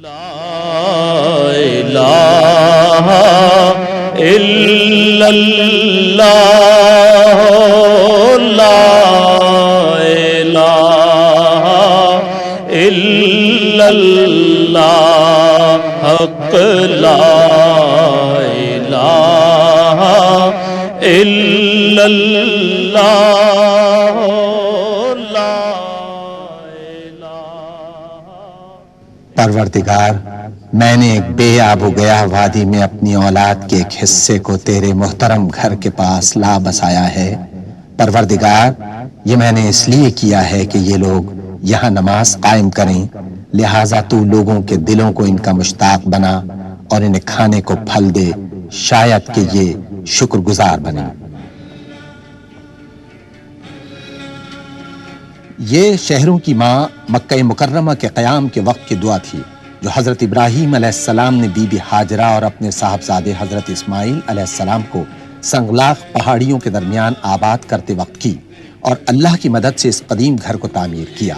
الہ الا اللہ لا الہ الا اللہ حق لا الہ الا اللہ لا الہ۔ پروردگار، میں نے ایک بے آب و گیا وادی میں اپنی اولاد کے ایک حصے کو تیرے محترم گھر کے پاس لا بسایا ہے۔ پروردگار، یہ میں نے اس لیے کیا ہے کہ یہ لوگ یہاں نماز قائم کریں، لہٰذا تو لوگوں کے دلوں کو ان کا مشتاق بنا اور انہیں کھانے کو پھل دے، شاید کہ یہ شکر گزار بنے۔ یہ شہروں کی ماں مکہ مکرمہ کے قیام کے وقت کی دعا تھی جو حضرت ابراہیم علیہ السلام نے بی بی ہاجرہ اور اپنے صاحبزادے حضرت اسماعیل علیہ السلام کو سنگلاخ پہاڑیوں کے درمیان آباد کرتے وقت کی، اور اللہ کی مدد سے اس قدیم گھر کو تعمیر کیا۔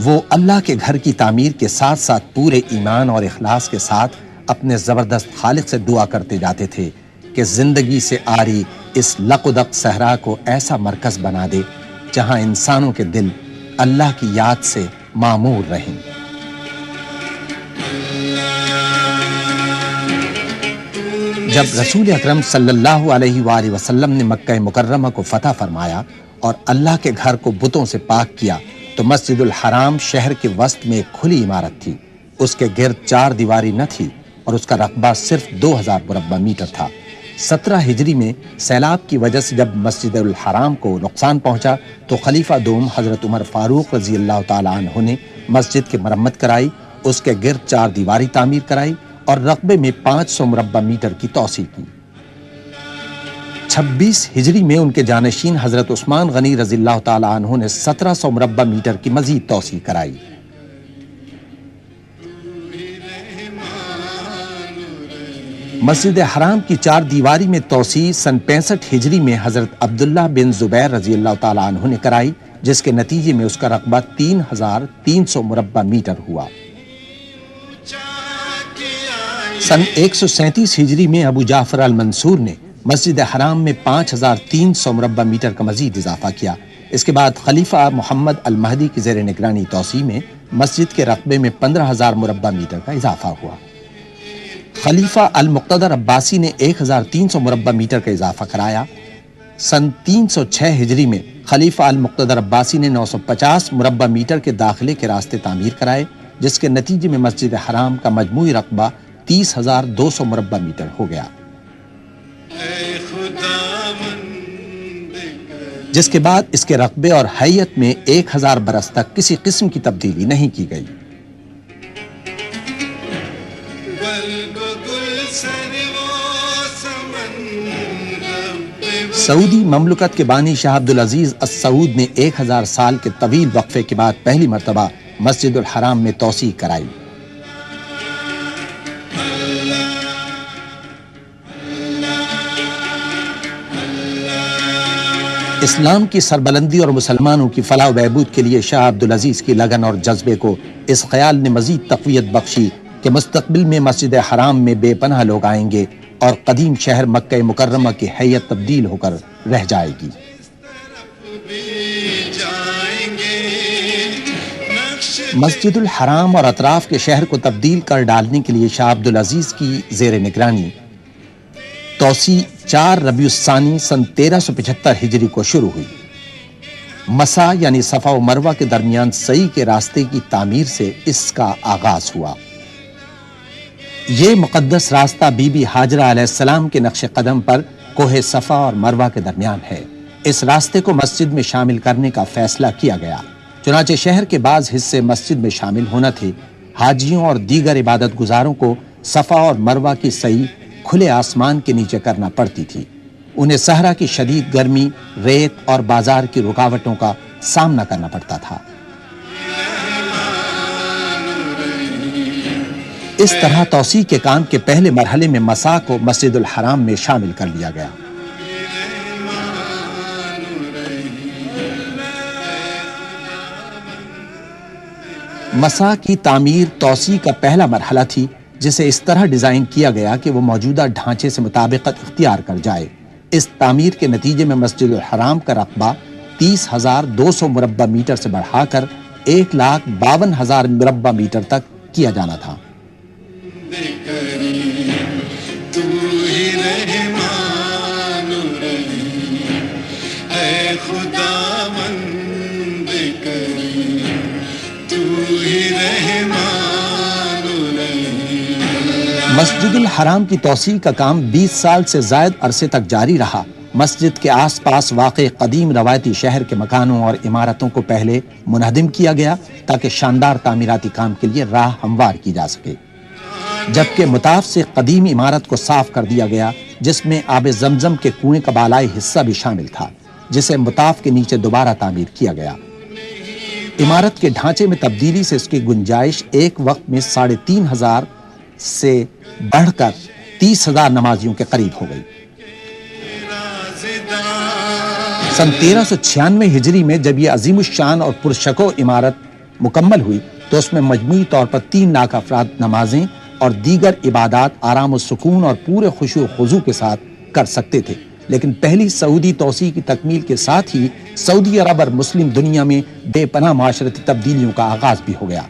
وہ اللہ کے گھر کی تعمیر کے ساتھ ساتھ پورے ایمان اور اخلاص کے ساتھ اپنے زبردست خالق سے دعا کرتے جاتے تھے کہ زندگی سے آری اس لق و دق صحرا کو ایسا مرکز بنا دے جہاں انسانوں کے دل اللہ کی یاد سے معمور رہیں۔ جب رسول اکرم صلی اللہ علیہ وآلہ وسلم نے مکہ مکرمہ کو فتح فرمایا اور اللہ کے گھر کو بتوں سے پاک کیا تو مسجد الحرام شہر کے وسط میں ایک کھلی عمارت تھی۔ اس کے گرد 4 دیواری نہ تھی اور اس کا رقبہ صرف 2000 مربع میٹر تھا۔ 17 ہجری میں سیلاب کی وجہ سے جب مسجد الحرام کو نقصان پہنچا تو خلیفہ دوم حضرت عمر فاروق رضی اللہ تعالیٰ عنہ نے مسجد کی مرمت کرائی، اس کے گرد 4 دیواری تعمیر کرائی اور رقبے میں 500 مربع میٹر کی توسیع کی۔ 26 ہجری میں ان کے جانشین حضرت عثمان غنی رضی اللہ تعالیٰ عنہ نے 1700 مربع میٹر کی مزید توسیع کرائی۔ مسجد حرام کی 4 دیواری میں توسیع سن 65 ہجری میں حضرت عبداللہ بن زبیر رضی اللہ تعالیٰ عنہ نے کرائی، جس کے نتیجے میں اس کا رقبہ 3300 مربع میٹر ہوا۔ سن 137 ہجری میں ابو جعفر المنصور نے مسجد حرام میں 5300 مربع میٹر کا مزید اضافہ کیا۔ اس کے بعد خلیفہ محمد المہدی کی زیر نگرانی توسیع میں مسجد کے رقبے میں 15000 مربع میٹر کا اضافہ ہوا۔ خلیفہ المقتدر عباسی نے 1300 مربع میٹر کا اضافہ کرایا۔ سن 306 ہجری میں خلیفہ المقتدر عباسی نے 950 مربع میٹر کے داخلے کے راستے تعمیر کرائے، جس کے نتیجے میں مسجد حرام کا مجموعی رقبہ 30200 مربع میٹر ہو گیا، جس کے بعد اس کے رقبے اور حیت میں 1000 برس تک کسی قسم کی تبدیلی نہیں کی گئی۔ سعودی مملکت کے بانی شاہ عبدالعزیز السعود نے 1000 سال کے طویل وقفے کے بعد پہلی مرتبہ مسجد الحرام میں توسیع کرائی۔ اسلام کی سربلندی اور مسلمانوں کی فلاح و بہبود کے لیے شاہ عبدالعزیز کی لگن اور جذبے کو اس خیال نے مزید تقویت بخشی کہ مستقبل میں مسجد حرام میں بے پناہ لوگ آئیں گے اور قدیم شہر مکہ مکرمہ کی حیت تبدیل ہو کر رہ جائے گی۔ مسجد الحرام اور اطراف کے شہر کو تبدیل کر ڈالنے کے لیے شاہ عبدالعزیز کی زیر نگرانی توسیع 4 ربیع الثانی سن 1375 ہجری کو شروع ہوئی۔ مسا یعنی صفا و مروہ کے درمیان سعی کے راستے کی تعمیر سے اس کا آغاز ہوا۔ یہ مقدس راستہ بی بی ہاجرہ علیہ السلام کے نقش قدم پر کوہ صفا اور مروہ کے درمیان ہے۔ اس راستے کو مسجد میں شامل کرنے کا فیصلہ کیا گیا، چنانچہ شہر کے بعض حصے مسجد میں شامل ہونا تھے۔ حاجیوں اور دیگر عبادت گزاروں کو صفا اور مروہ کی سعی کھلے آسمان کے نیچے کرنا پڑتی تھی۔ انہیں صحرا کی شدید گرمی، ریت اور بازار کی رکاوٹوں کا سامنا کرنا پڑتا تھا۔ اس طرح توسیع کے کام کے پہلے مرحلے میں مسا کو مسجد الحرام میں شامل کر لیا گیا۔ مسا کی تعمیر توسیع کا پہلا مرحلہ تھی، جسے اس طرح ڈیزائن کیا گیا کہ وہ موجودہ ڈھانچے سے مطابقت اختیار کر جائے۔ اس تعمیر کے نتیجے میں مسجد الحرام کا رقبہ 30,200 مربع میٹر سے بڑھا کر 1,52,000 مربع میٹر تک کیا جانا تھا۔ مسجد الحرام کی توسیع کا کام 20 سال سے زائد عرصے تک جاری رہا۔ مسجد کے آس پاس واقع قدیم روایتی شہر کے مکانوں اور عمارتوں کو پہلے منہدم کیا گیا تاکہ شاندار تعمیراتی کام کے لیے راہ ہموار کی جا سکے، جبکہ مطاف سے قدیم عمارت کو صاف کر دیا گیا، جس میں آب زمزم کے کنویں کا بالائی حصہ بھی شامل تھا، جسے مطاف کے نیچے دوبارہ تعمیر کیا گیا۔ عمارت کے ڈھانچے میں تبدیلی سے اس کی گنجائش ایک وقت میں 3,500 سے بڑھ کر 30,000 نمازیوں کے قریب ہو گئی۔ سن 1396 ہجری میں جب یہ عظیم الشان اور پرشکو عمارت مکمل ہوئی تو اس میں مجموعی طور پر 3 لاکھ افراد نمازیں اور دیگر عبادات آرام و سکون اور پورے خشوع و خضوع کے ساتھ کر سکتے تھے۔ لیکن پہلی سعودی توسیع کی تکمیل کے ساتھ ہی سعودی عرب اور مسلم دنیا میں بے پناہ معاشرتی تبدیلیوں کا آغاز بھی ہو گیا،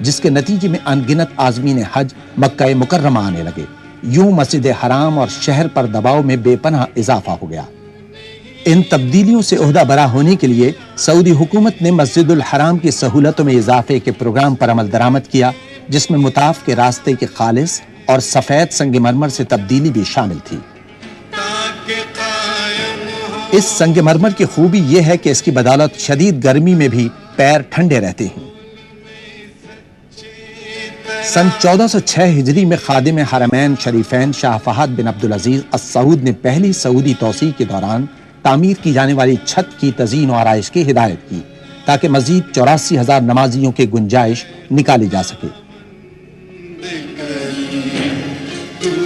جس کے نتیجے میں انگنت عازمین حج مکہ مکرمہ آنے لگے۔ یوں مسجد حرام اور شہر پر دباؤ میں بے پناہ اضافہ ہو گیا۔ ان تبدیلیوں سے عہدہ برا ہونے کے لیے سعودی حکومت نے مسجد الحرام کی سہولتوں میں اضافے کے پروگرام پر عمل درآمد کیا، جس میں مطاف کے راستے کے خالص اور سفید سنگ مرمر سے تبدیلی بھی شامل تھی۔ اس سنگ مرمر کی خوبی یہ ہے کہ اس کی بدولت شدید گرمی میں بھی پیر ٹھنڈے رہتے ہیں۔ سن 1406 ہجری میں خادم حرمین شریفین شاہ فہد بن عبدالعزیز السعود نے پہلی سعودی توسیع کے دوران تعمیر کی جانے والی چھت کی تزئین و آرائش کی ہدایت کی تاکہ مزید 84,000 نمازیوں کی گنجائش نکالی جا سکے۔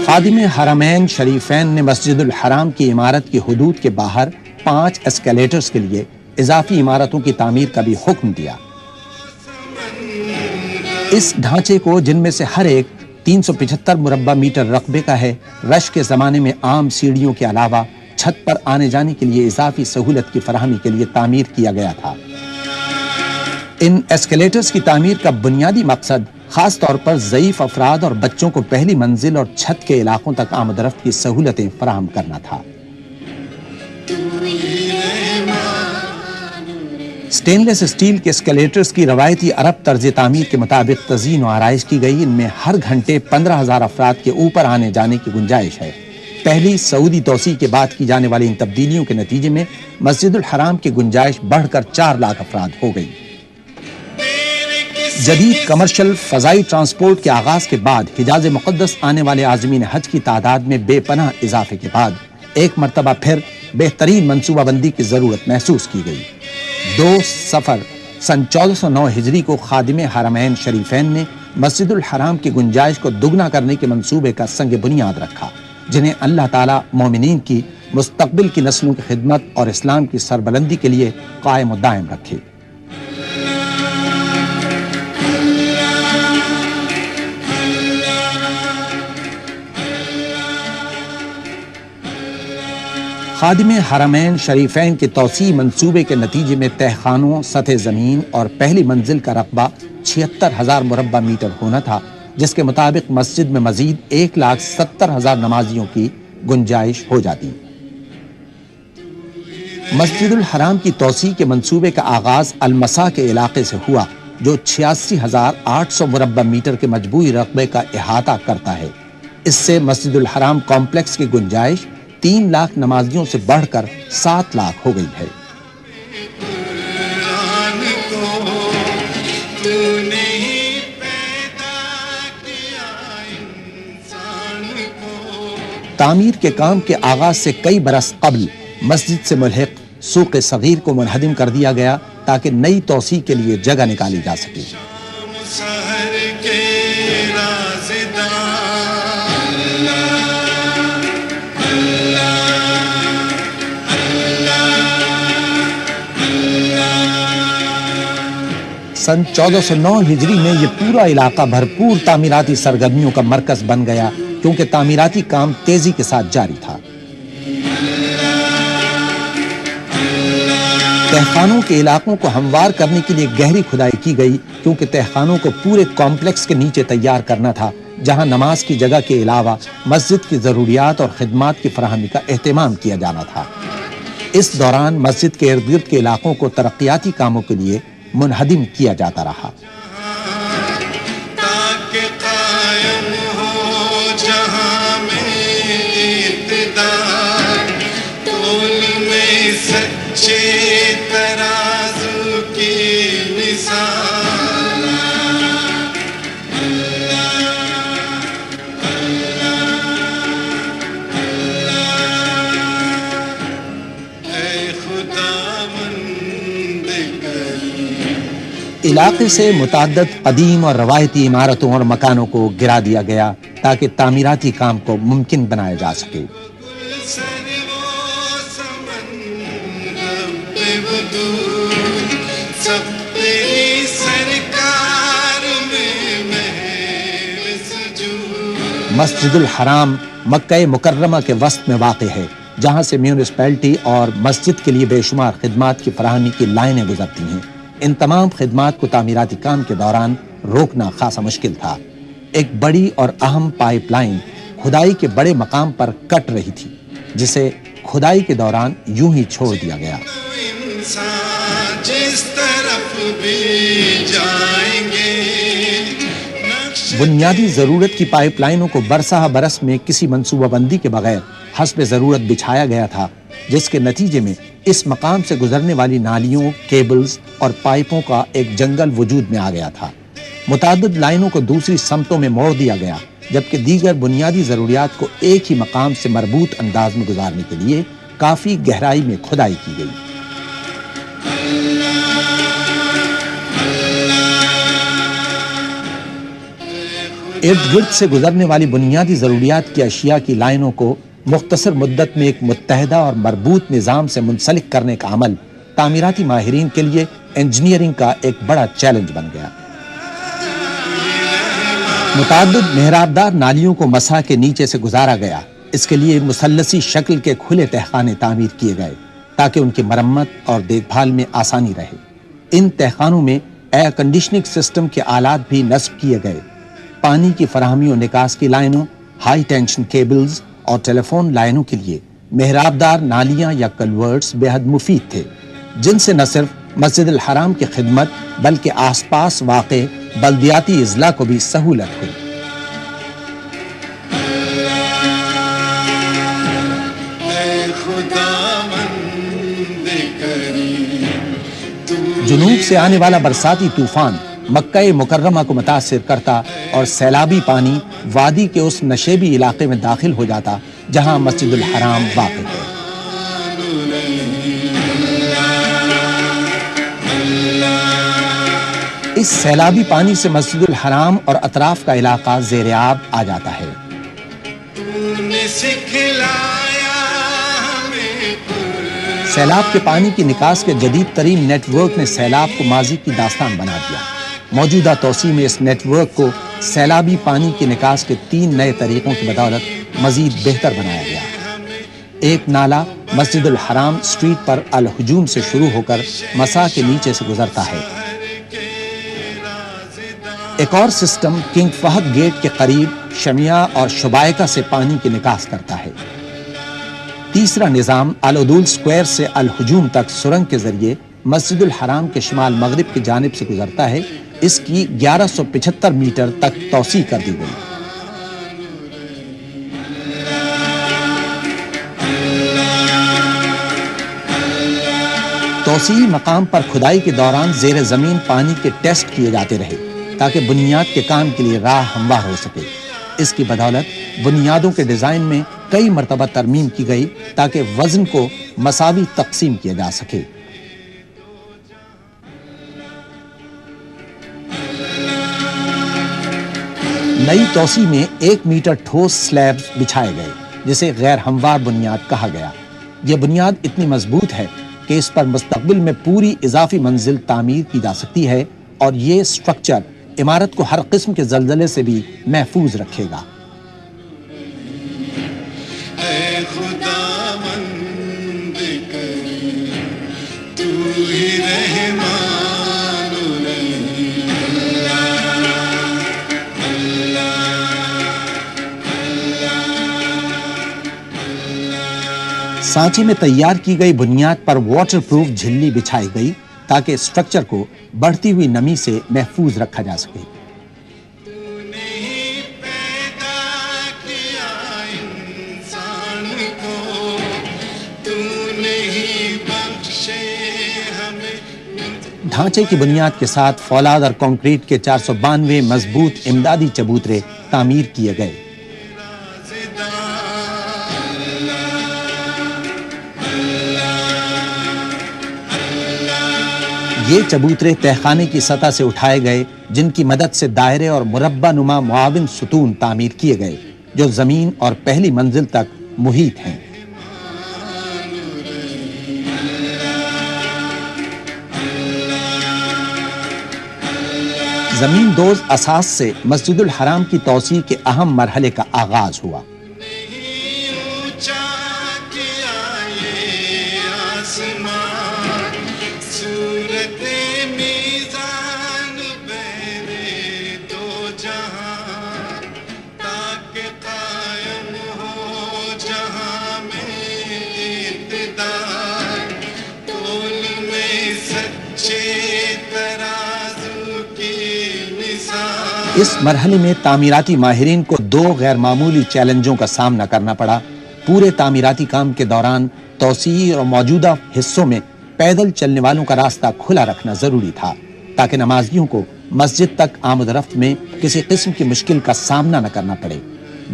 خادم حرمین شریفین نے مسجد الحرام کی عمارت کی حدود کے باہر 5 اسکیلیٹرز کے لیے اضافی عمارتوں کی تعمیر کا بھی حکم دیا۔ اس ڈھانچے کو، جن میں سے ہر ایک 375 مربع میٹر رقبے کا ہے، رش کے زمانے میں عام سیڑھیوں کے علاوہ چھت پر آنے جانے کے لیے اضافی سہولت کی فراہمی کے لیے تعمیر کیا گیا تھا۔ ان ایسکیلیٹرز کی تعمیر کا بنیادی مقصد خاص طور پر ضعیف افراد اور بچوں کو پہلی منزل اور چھت کے علاقوں تک آمد و رفت کی سہولتیں فراہم کرنا تھا۔ سٹین لیس اسٹیل کے اسکیلیٹرز کی روایتی عرب طرز تعمیر کے مطابق تزئین و آرائش کی گئی۔ ان میں ہر گھنٹے 15,000 افراد کے اوپر آنے جانے کی گنجائش ہے۔ پہلی سعودی توسیع کے بعد کی جانے والی ان تبدیلیوں کے نتیجے میں مسجد الحرام کی گنجائش بڑھ کر 4 لاکھ افراد ہو گئی۔ جدید کمرشل فضائی ٹرانسپورٹ کے آغاز کے بعد حجاز مقدس آنے والے عازمین حج کی تعداد میں بے پناہ اضافے کے بعد ایک مرتبہ پھر بہترین منصوبہ بندی کی ضرورت محسوس کی گئی۔ 2 صفر سن 1409 ہجری کو خادم حرمین شریفین نے مسجد الحرام کی گنجائش کو دگنا کرنے کے منصوبے کا سنگ بنیاد رکھا، جنہیں اللہ تعالیٰ مومنین کی مستقبل کی نسلوں کی خدمت اور اسلام کی سربلندی کے لیے قائم و دائم رکھے۔ خادم حرمین شریفین کے توسیع منصوبے کے نتیجے میں تہخانوں، سطح زمین اور پہلی منزل کا رقبہ 76,000 مربع میٹر ہونا تھا، جس کے مطابق مسجد میں مزید 1,70,000 نمازیوں کی گنجائش ہو جاتی۔ مسجد الحرام کی توسیع کے منصوبے کا آغاز المسا کے علاقے سے ہوا، جو 86,800 مربع میٹر کے مجموعی رقبے کا احاطہ کرتا ہے۔ اس سے مسجد الحرام کمپلیکس کی گنجائش 3 لاکھ نمازیوں سے بڑھ کر 7 لاکھ ہو گئی ہے۔ تعمیر کے کام کے آغاز سے کئی برس قبل مسجد سے ملحق سوق صغیر کو منہدم کر دیا گیا تاکہ نئی توسیع کے لیے جگہ نکالی جا سکے۔ سن 1409 ہجری میں یہ پورا علاقہ بھرپور تعمیراتی سرگرمیوں کا مرکز بن گیا، کیونکہ تعمیراتی کام تیزی کے ساتھ جاری تھا۔ تہخانوں کے علاقوں کو ہموار کرنے کے لیے گہری کھدائی کی گئی، کیونکہ تہخانوں کو پورے کمپلیکس کے نیچے تیار کرنا تھا، جہاں نماز کی جگہ کے علاوہ مسجد کی ضروریات اور خدمات کی فراہمی کا اہتمام کیا جانا تھا۔ اس دوران مسجد کے ارد گرد کے علاقوں کو ترقیاتی کاموں کے لیے منہدم کیا جاتا رہا۔ تاکہ قائم ہو جہاں میں اقتدار، تول میں سچے ترازو کی مثال۔ اے خداوند کریم، علاقے سے متعدد قدیم اور روایتی عمارتوں اور مکانوں کو گرا دیا گیا تاکہ تعمیراتی کام کو ممکن بنایا جا سکے۔ سر و سمن رب وجود، سب تیری سرکار میں محو سجود۔ مسجد الحرام مکہ مکرمہ کے وسط میں واقع ہے، جہاں سے میونسپلٹی اور مسجد کے لیے بے شمار خدمات کی فراہمی کی لائنیں گزرتی ہیں۔ ان تمام خدمات کو تعمیراتی کام کے دوران روکنا خاصا مشکل تھا۔ ایک بڑی اور اہم پائپ لائن کھدائی کے بڑے مقام پر کٹ رہی تھی، جسے کھدائی کے دوران یوں ہی چھوڑ دیا گیا۔ انسان جس طرف بھی جائیں گے، نقش بنیادی ضرورت کی پائپ لائنوں کو برسہ برس میں کسی منصوبہ بندی کے بغیر حسب ضرورت بچھایا گیا تھا، جس کے نتیجے میں اس مقام سے گزرنے والی نالیوں، کیبلز اور پائپوں کا ایک جنگل وجود میں آ گیا تھا۔ متعدد لائنوں کو دوسری سمتوں میں موڑ دیا گیا، جبکہ دیگر بنیادی ضروریات کو ایک ہی مقام سے مربوط انداز میں گزارنے کے لیے کافی گہرائی میں کھدائی کی گئی۔ ارد گرد سے گزرنے والی بنیادی ضروریات کی اشیاء کی لائنوں کو مختصر مدت میں ایک متحدہ اور مربوط نظام سے منسلک کرنے کا عمل تعمیراتی ماہرین کے لیے انجینئرنگ کا ایک بڑا چیلنج بن گیا۔ متعدد محرابدار نالیوں کو مسح کے نیچے سے گزارا گیا۔ اس کے لیے مثلثی شکل کے کھلے تہخانے تعمیر کیے گئے تاکہ ان کی مرمت اور دیکھ بھال میں آسانی رہے۔ ان تہخانوں میں ایئر کنڈیشننگ سسٹم کے آلات بھی نصب کیے گئے۔ پانی کی فراہمی اور نکاس کی لائنوں، ہائی ٹینشن کیبلز اور ٹیلی فون لائنوں کے لیے محرابدار نالیاں یا کلورٹس بے حد مفید تھے، جن سے نہ صرف مسجد الحرام کی خدمت بلکہ آس پاس واقع بلدیاتی اضلاع کو بھی سہولت ہوئی۔ اے خداوند کریم، تو جنوب سے آنے والا برساتی طوفان مکہ مکرمہ کو متاثر کرتا اور سیلابی پانی وادی کے اس نشیبی علاقے میں داخل ہو جاتا جہاں مسجد الحرام واقع ہے۔ اس سیلابی پانی سے مسجد الحرام اور اطراف کا علاقہ زیر آب آ جاتا ہے۔ تو نے سکھلایا ہمیں قرآن، سیلاب کے پانی کی نکاس کے جدید ترین نیٹ ورک نے سیلاب کو ماضی کی داستان بنا دیا۔ موجودہ توسیع میں اس نیٹ ورک کو سیلابی پانی کی نکاس کے 3 نئے طریقوں کی بدولت مزید بہتر بنایا گیا۔ ایک نالا مسجد الحرام سٹریٹ پر الہجوم سے شروع ہو کر مسا کے نیچے سے گزرتا ہے۔ ایک اور سسٹم کنگ فہد گیٹ کے قریب شمیہ اور شبائکہ سے پانی کی نکاس کرتا ہے۔ تیسرا نظام العدول سکوائر سے الہجوم تک سرنگ کے ذریعے مسجد الحرام کے شمال مغرب کی جانب سے گزرتا ہے۔ اس کی 1175 میٹر تک توسیع کر دی گئی۔ توسیعی مقام پر کھدائی کے دوران زیر زمین پانی کے ٹیسٹ کیے جاتے رہے تاکہ بنیاد کے کام کے لیے راہ ہموار ہو سکے۔ اس کی بدولت بنیادوں کے ڈیزائن میں کئی مرتبہ ترمیم کی گئی تاکہ وزن کو مساوی تقسیم کیا جا سکے۔ نئی توسیع میں 1 میٹر ٹھوس سلیبز بچھائے گئے جسے غیر ہموار بنیاد کہا گیا۔ یہ بنیاد اتنی مضبوط ہے کہ اس پر مستقبل میں پوری اضافی منزل تعمیر کی جا سکتی ہے اور یہ سٹرکچر عمارت کو ہر قسم کے زلزلے سے بھی محفوظ رکھے گا۔ اے خداوند کریم تو ہی رحمان الرحیم، سانچے میں تیار کی گئی بنیاد پر واٹر پروف جھلی بچھائی گئی تاکہ اسٹرکچر کو بڑھتی ہوئی نمی سے محفوظ رکھا جا سکے۔ تو نے ہی پیدا کیا انسان کو، تو نے ہی بخشے ہمیں۔ ڈھانچے کی بنیاد کے ساتھ فولاد اور کنکریٹ کے 492 مضبوط امدادی چبوترے تعمیر کیے گئے۔ یہ چبوترے تہخانے کی سطح سے اٹھائے گئے، جن کی مدد سے دائرے اور مربع نما معاون ستون تعمیر کیے گئے جو زمین اور پہلی منزل تک محیط ہیں۔ زمین دوز اساس سے مسجد الحرام کی توسیع کے اہم مرحلے کا آغاز ہوا۔ اس مرحلے میں تعمیراتی ماہرین کو 2 غیر معمولی چیلنجوں کا سامنا کرنا پڑا۔ پورے تعمیراتی کام کے دوران توسیع اور موجودہ حصوں میں پیدل چلنے والوں کا راستہ کھلا رکھنا ضروری تھا تاکہ نمازیوں کو مسجد تک آمد و رفت میں کسی قسم کی مشکل کا سامنا نہ کرنا پڑے۔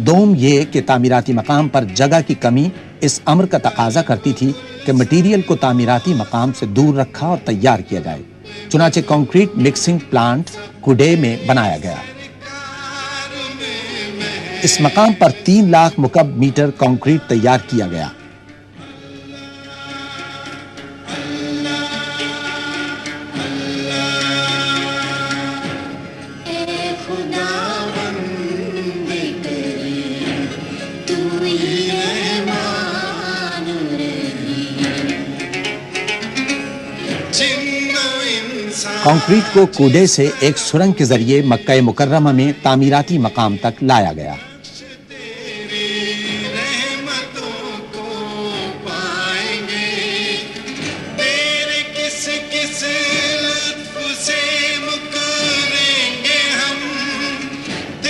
دوم یہ کہ تعمیراتی مقام پر جگہ کی کمی اس امر کا تقاضا کرتی تھی کہ مٹیریل کو تعمیراتی مقام سے دور رکھا اور تیار کیا جائے۔ چنانچہ کنکریٹ مکسنگ پلانٹ کوڈے میں بنایا گیا۔ اس مقام پر 3 لاکھ مکعب میٹر کنکریٹ تیار کیا گیا۔ کنکریٹ کو کوڈے سے ایک سرنگ کے ذریعے مکہ مکرمہ میں تعمیراتی مقام تک لایا گیا۔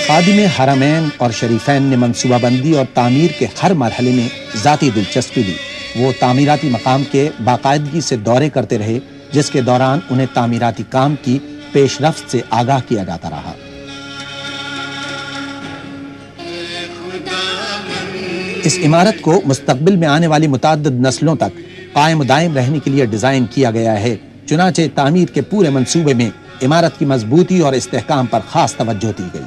خادم حرمین اور شریفین نے منصوبہ بندی اور تعمیر کے ہر مرحلے میں ذاتی دلچسپی لی۔ وہ تعمیراتی مقام کے باقاعدگی سے دورے کرتے رہے، جس کے دوران انہیں تعمیراتی کام کی پیش رفت سے آگاہ کیا جاتا رہا۔ اس عمارت کو مستقبل میں آنے والی متعدد نسلوں تک قائم و دائم رہنے کے لیے ڈیزائن کیا گیا ہے۔ چنانچہ تعمیر کے پورے منصوبے میں عمارت کی مضبوطی اور استحکام پر خاص توجہ دی گئی۔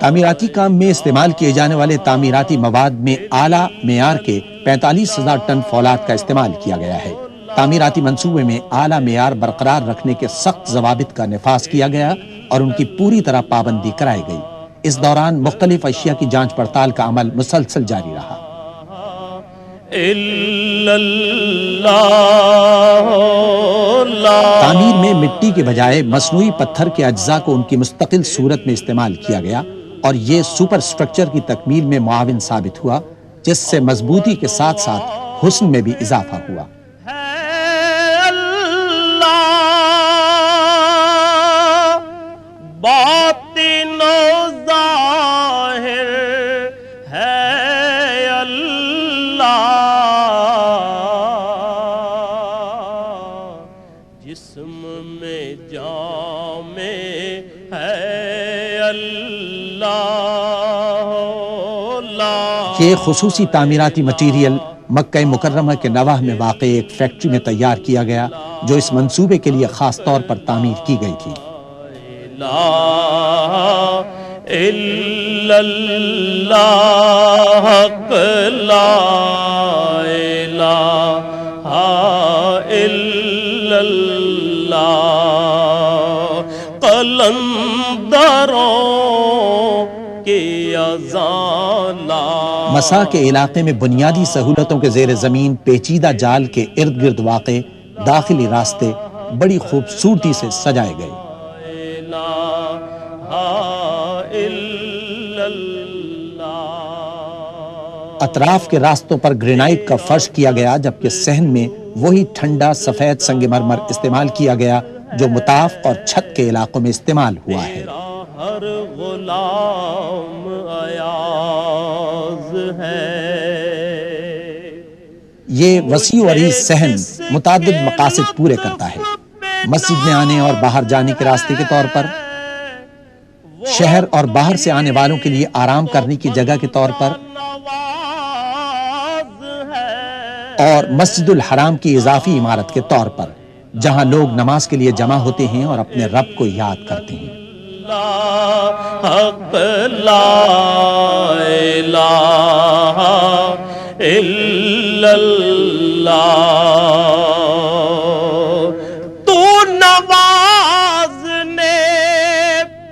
تعمیراتی کام میں استعمال کیے جانے والے تعمیراتی مواد میں اعلیٰ معیار کے 45,000 ٹن فولاد کا استعمال کیا گیا ہے۔ تعمیراتی منصوبے میں اعلیٰ معیار برقرار رکھنے کے سخت ضوابط کا نفاذ کیا گیا اور ان کی پوری طرح پابندی کرائی گئی۔ اس دوران مختلف اشیاء کی جانچ پڑتال کا عمل مسلسل جاری رہا۔ تعمیر میں مٹی کے بجائے مصنوعی پتھر کے اجزاء کو ان کی مستقل صورت میں استعمال کیا گیا اور یہ سپر سٹرکچر کی تکمیل میں معاون ثابت ہوا، جس سے مضبوطی کے ساتھ ساتھ حسن میں بھی اضافہ ہوا۔ باطن و ظاہر ہے اللہ، جسم میں جامع ہے اللہ۔ کہ خصوصی تعمیراتی مٹیریل مکہ مکرمہ کے نواح میں واقع ایک فیکٹری میں تیار کیا گیا جو اس منصوبے کے لیے خاص طور پر تعمیر کی گئی تھی۔ لا الا اللہ لا الہ الا اللہ قلندروں کی اذان لا۔ مسا کے علاقے میں بنیادی سہولتوں کے زیر زمین پیچیدہ جال کے ارد گرد واقع داخلی راستے بڑی خوبصورتی سے سجائے گئے۔ اطراف کے راستوں پر گرینائٹ کا فرش کیا گیا، جبکہ صحن میں وہی ٹھنڈا سفید سنگ مرمر استعمال کیا گیا جو مطاف اور چھت کے علاقوں میں استعمال ہوا ہے۔ ہر غلام ایاز ہے۔ یہ وسیع و عریض صحن متعدد مقاصد پورے کرتا ہے، مسجد میں آنے اور باہر جانے کے راستے کے طور پر، شہر اور باہر سے آنے والوں کے لیے آرام کرنے کی جگہ کے طور پر، اور مسجد الحرام کی اضافی عمارت کے طور پر جہاں لوگ نماز کے لیے جمع ہوتے ہیں اور اپنے رب کو یاد کرتے ہیں۔ حق لا الہ الا اللہ تو نوازنے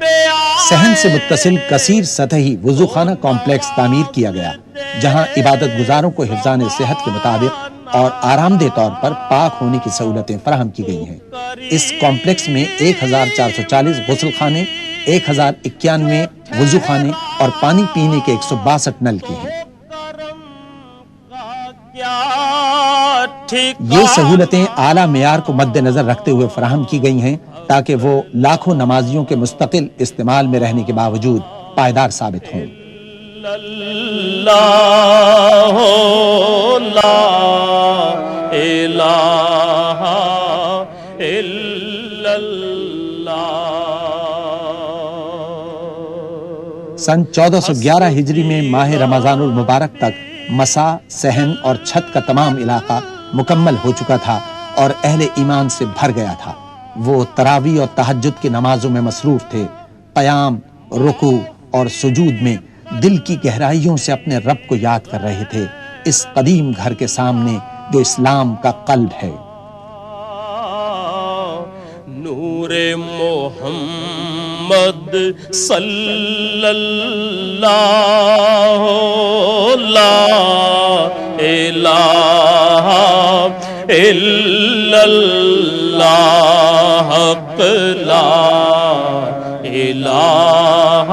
پہ صحن سے متصل کثیر سطحی وضو خانہ کمپلیکس تعمیر کیا گیا جہاں عبادت گزاروں کو حفظان صحت کے مطابق اور آرام دہ طور پر پاک ہونے کی سہولتیں فراہم کی گئی ہیں۔ اس کمپلیکس میں 1440 غسل خانے، 1091 وضو خانے اور پانی پینے کے 162 نلکے ہیں۔ یہ سہولتیں اعلیٰ معیار کو مد نظر رکھتے ہوئے فراہم کی گئی ہیں تاکہ وہ لاکھوں نمازیوں کے مستقل استعمال میں رہنے کے باوجود پائیدار ثابت ہوں۔ لا الہ الا اللہ۔ سن 1411 ہجری میں ماہ رمضان المبارک تک مسا، صحن اور چھت کا تمام علاقہ مکمل ہو چکا تھا اور اہل ایمان سے بھر گیا تھا۔ وہ تراویح اور تہجد کی نمازوں میں مصروف تھے، قیام، رکوع اور سجود میں دل کی گہرائیوں سے اپنے رب کو یاد کر رہے تھے، اس قدیم گھر کے سامنے جو اسلام کا قلب ہے۔ نور محمد صلی اللہ لا الہ الا اللہ حق لا الہ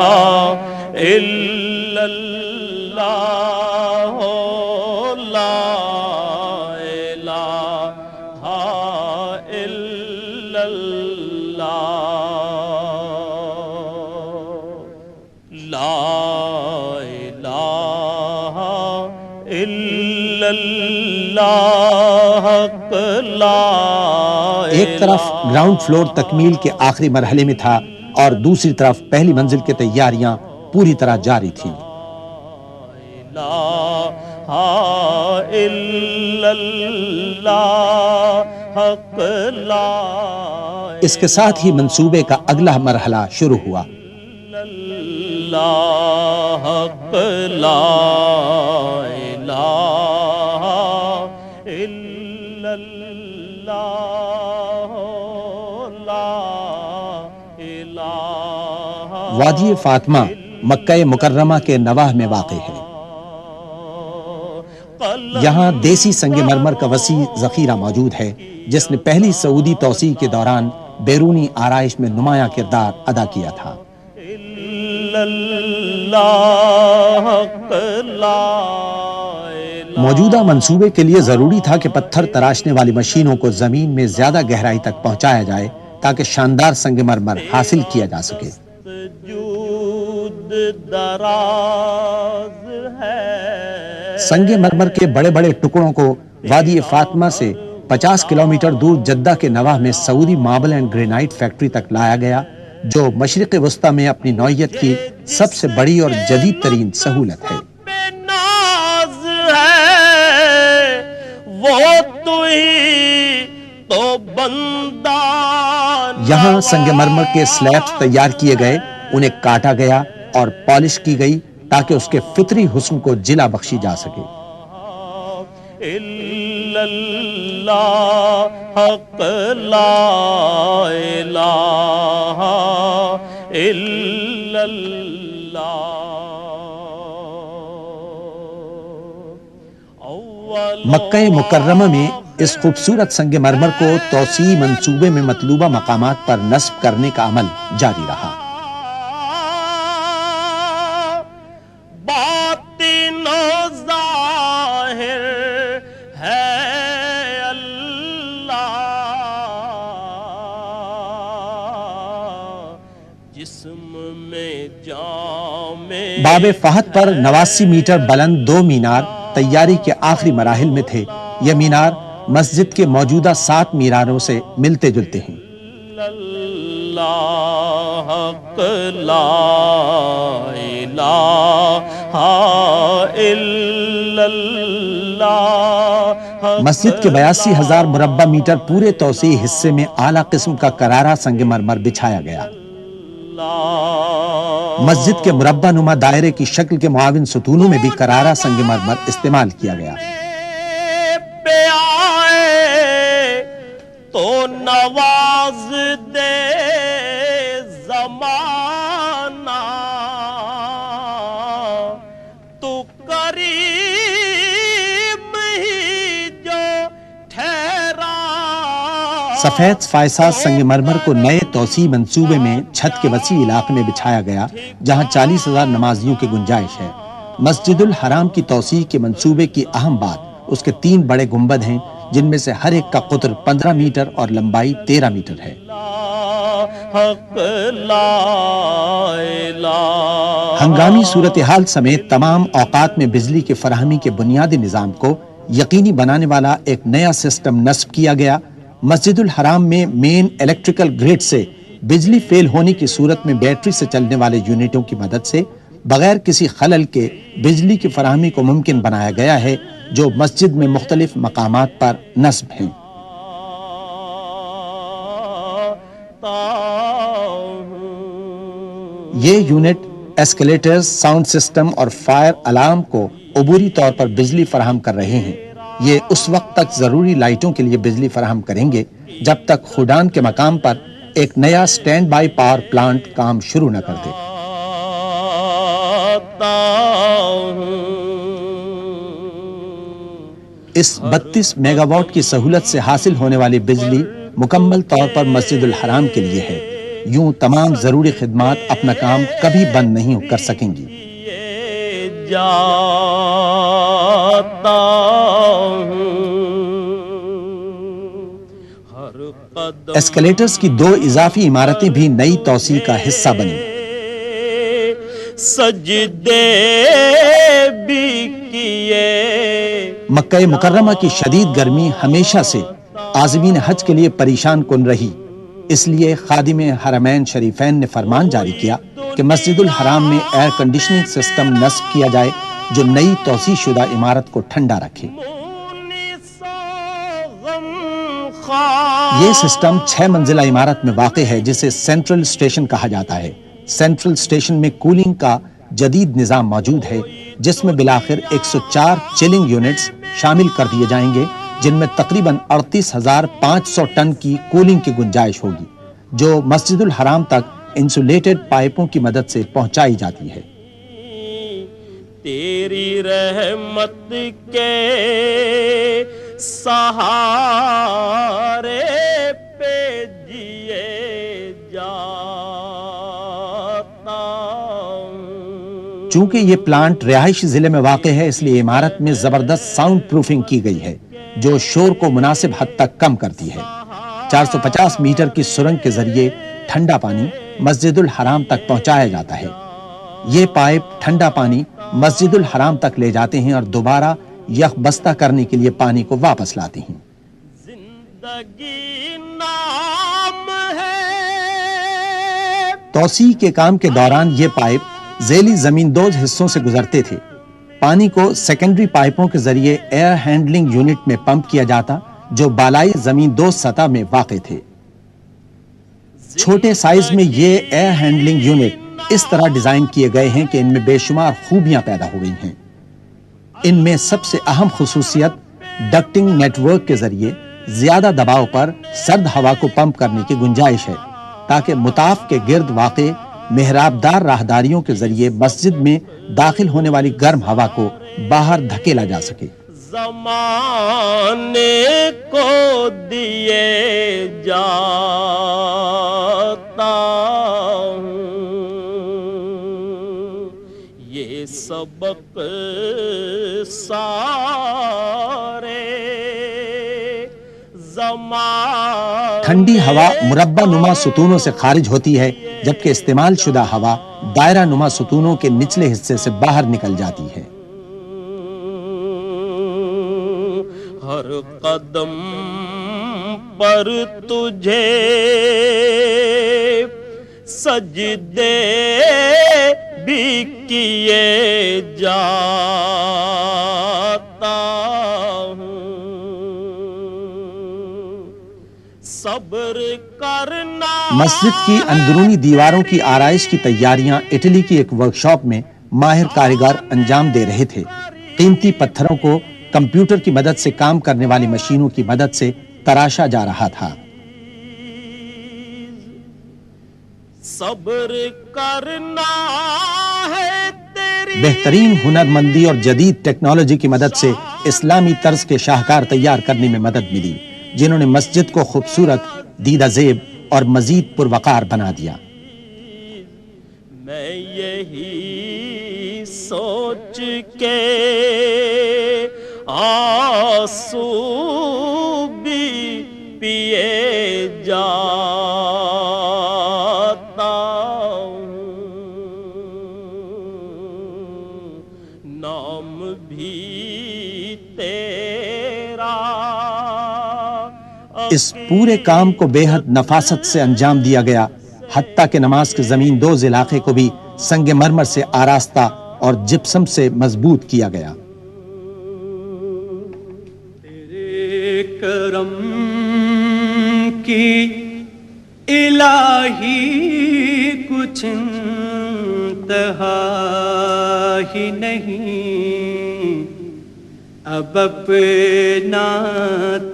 الا اللہ لا الہ الا اللہ لا الہ الا اللہ حق لا۔ ایک طرف گراؤنڈ فلور تکمیل کے آخری مرحلے میں تھا اور دوسری طرف پہلی منزل کی تیاریاں پوری طرح جاری تھیں۔ اس کے ساتھ ہی منصوبے کا اگلا مرحلہ شروع ہوا۔ وادی فاطمہ مکہ مکرمہ کے نواح میں واقع ہے۔ یہاں دیسی سنگ مرمر کا وسیع ذخیرہ موجود ہے جس نے پہلی سعودی توسیع کے دوران بیرونی آرائش میں نمایاں کردار ادا کیا تھا۔ موجودہ منصوبے کے لیے ضروری تھا کہ پتھر تراشنے والی مشینوں کو زمین میں زیادہ گہرائی تک پہنچایا جائے تاکہ شاندار سنگ مرمر حاصل کیا جا سکے۔ سنگ مرمر کے بڑے بڑے ٹکڑوں کو وادی فاطمہ سے 50 کلومیٹر دور جدہ کے نواح میں سعودی ماربل اینڈ گرینائٹ فیکٹری تک لایا گیا جو مشرق وسطی میں اپنی نوعیت کی سب سے بڑی اور جدید ترین سہولت ہے۔ زندان یہاں سنگ مرمر کے سلیبز تیار کیے گئے، انہیں کاٹا گیا اور پالش کی گئی تاکہ اس کے فطری حسن کو جلا بخشی جا سکے۔ الا اللہ حق لا الہ الا اللہ۔ مکہ مکرمہ میں اس خوبصورت سنگ مرمر کو توسیع منصوبے میں مطلوبہ مقامات پر نصب کرنے کا عمل جاری رہا۔ باطن و ظاہر ہے اللہ، جسم میں جام باب فہد پر 89 میٹر بلند 2 مینار تیاری کے آخری مراحل میں تھے۔ یہ مینار مسجد کے موجودہ 7 میناروں سے ملتے جلتے ہیں۔ اللہ حق لا الہ الا اللہ۔ مسجد کے 82,000 مربع میٹر پورے توسیعی حصے میں اعلیٰ قسم کا کرارا سنگ مرمر بچھایا گیا۔ مسجد کے مربع نما دائرے کی شکل کے معاون ستونوں میں بھی کرارا سنگ مرمر استعمال کیا گیا۔ پہ آئے تو نواز دے زمانہ، تو قریب ہی جو ٹھہرا۔ سفید فائسہ سنگ مرمر کو نئے توسیع منصوبے میں چھت کے وسیع علاقے میں بچھایا گیا، جہاں 40,000 نمازیوں کی گنجائش ہے۔ مسجد الحرام کی توسیع کے منصوبے کی اہم بات اس کے 3 بڑے گنبد ہیں، جن میں سے ہر ایک کا قطر 15 میٹر اور لمبائی 13 میٹر ہے۔ حق لا الہ۔ ہنگامی صورتحال سمیت تمام اوقات میں بجلی کی فراہمی کے بنیادی نظام کو یقینی بنانے والا ایک نیا سسٹم نصب کیا گیا۔ مسجد الحرام میں مین الیکٹریکل گریڈ سے بجلی فیل ہونے کی صورت میں بیٹری سے چلنے والے یونٹوں کی مدد سے بغیر کسی خلل کے بجلی کی فراہمی کو ممکن بنایا گیا ہے، جو مسجد میں مختلف مقامات پر نصب ہیں۔ یہ یونٹ ایسکیلیٹرز، ساؤنڈ سسٹم اور فائر الارم کو عبوری طور پر بجلی فراہم کر رہے ہیں۔ یہ اس وقت تک ضروری لائٹوں کے لیے بجلی فراہم کریں گے جب تک خودان کے مقام پر ایک نیا سٹینڈ بائی پاور پلانٹ کام شروع نہ کر دے۔ اس 32 میگا واٹ کی سہولت سے حاصل ہونے والی بجلی مکمل طور پر مسجد الحرام کے لیے ہے۔ یوں تمام ضروری خدمات اپنا کام کبھی بند نہیں کر سکیں گی۔ ایسکیلیٹرز کی 2 اضافی عمارتیں بھی نئی توسیع کا حصہ بنی۔ سجدے بھی کیے۔ مکہ مکرمہ کی شدید گرمی ہمیشہ سے عازمین حج کے لیے پریشان کن رہی، اس لیے خادم حرمین شریفین نے فرمان جاری کیا کہ مسجد الحرام میں ایئر کنڈیشننگ سسٹم نصب کیا جائے جو نئی توسیع شدہ عمارت کو ٹھنڈا رکھے۔ یہ سسٹم 6 منزلہ عمارت میں واقع ہے، جسے سینٹرل اسٹیشن کہا جاتا ہے۔ سینٹرل اسٹیشن میں کولنگ کا جدید نظام موجود ہے، جس میں بالآخر 104 چلنگ یونٹس شامل کر دیے جائیں گے، جن میں تقریباً 38,500 ٹن کی کولنگ کی گنجائش ہوگی، جو مسجد الحرام تک انسولیٹڈ پائپوں کی مدد سے پہنچائی جاتی ہے۔ تیری رحمت کے سہارے پہ جیے جاتا۔ چونکہ یہ پلانٹ رہائشی ضلع میں واقع ہے، اس لیے عمارت میں زبردست ساؤنڈ پروفنگ کی گئی ہے، جو شور کو مناسب حد تک کم کرتی ہے۔ 450 میٹر کی سرنگ کے ذریعے ٹھنڈا پانی مسجد الحرام تک پہنچایا جاتا ہے۔ یہ پائپ ٹھنڈا پانی مسجد الحرام تک لے جاتے ہیں اور دوبارہ یخ بستہ کرنے کے لیے پانی کو واپس لاتے ہیں۔ زندگی نام ہے۔ توسیع کے کام کے دوران یہ پائپ ذیلی زمیندوز حصوں سے گزرتے تھے۔ پانی کو سیکنڈری پائپوں کے ذریعے ایئر ہینڈلنگ یونٹ میں پمپ کیا جاتا، جو بالائی زمین دوز سطح میں واقع تھے۔ چھوٹے سائز میں یہ ایئر ہینڈلنگ یونٹ اس طرح ڈیزائن کیے گئے ہیں کہ ان میں بے شمار خوبیاں پیدا ہو گئی ہیں۔ ان میں سب سے اہم خصوصیت ڈکٹنگ نیٹ ورک کے ذریعے زیادہ دباؤ پر سرد ہوا کو پمپ کرنے کی گنجائش ہے تاکہ مطاف کے گرد واقع محرابدار راہداریوں کے ذریعے مسجد میں داخل ہونے والی گرم ہوا کو باہر دھکیلا جا سکے۔ زمانے کو دیے جاتا ہوں یہ سبق سارے زمان۔ ٹھنڈی ہوا مربع نما ستونوں سے خارج ہوتی ہے جبکہ استعمال شدہ ہوا دائرہ نما ستونوں کے نچلے حصے سے باہر نکل جاتی ہے۔ ہر قدم پر تجھے سجدے بھی کیے جاتا ہوں صبر کرنا۔ مسجد کی اندرونی دیواروں کی آرائش کی تیاریاں اٹلی کی ایک ورکشاپ میں ماہر کاریگر انجام دے رہے تھے۔ قیمتی پتھروں کو کمپیوٹر کی مدد سے کام کرنے والی مشینوں کی مدد سے تراشا جا رہا تھا۔ صبر کرنا ہے تیری بہترین ہنرمندی اور جدید ٹیکنالوجی کی مدد سے اسلامی طرز کے شاہکار تیار کرنے میں مدد ملی جنہوں نے مسجد کو خوبصورت، دیدہ زیب اور مزید پروقار بنا دیا۔ میں یہی سوچ کے آنسو بھی پیے جاتا ہوں نام بھی تیرا۔ اس پورے کام کو بے حد نفاست سے انجام دیا گیا، حتیٰ کہ نماز کے زمین دوز علاقے کو بھی سنگ مرمر سے آراستہ اور جپسم سے مضبوط کیا گیا۔ تیرے کرم کی الہی کچھ انتہا ہی نہیں، اب اپنا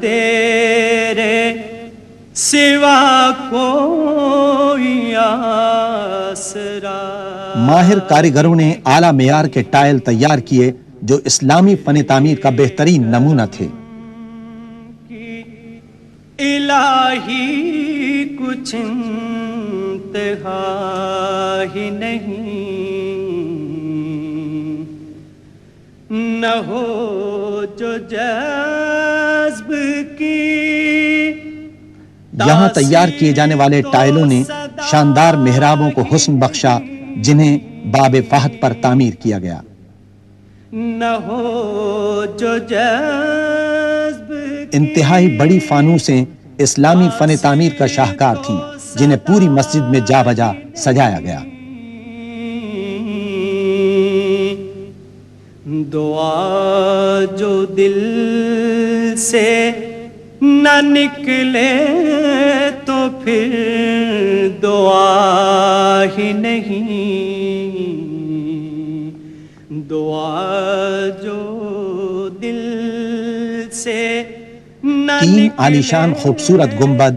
تیرے سوا کوئی آسرا۔ ماہر کاریگروں نے اعلیٰ معیار کے ٹائل تیار کیے جو اسلامی فن تعمیر کا بہترین نمونہ تھے۔ الہی کچھ انتہا ہی نہیں، نہ ہو جو جذب کی۔ یہاں تیار کیے جانے والے ٹائلوں نے شاندار محرابوں کو حسن بخشا جنہیں باب فہد پر تعمیر کیا گیا۔ نہ ہو جو جذب انتہائی بڑی فانوسیں اسلامی فن تعمیر کا شاہکار تھیں جنہیں پوری مسجد میں جا بجا سجایا گیا۔ دعا جو دل سے نہ نکلے تو پھر دعا ہی نہیں، دعا جو دل سے نہ تین عالیشان خوبصورت گنبد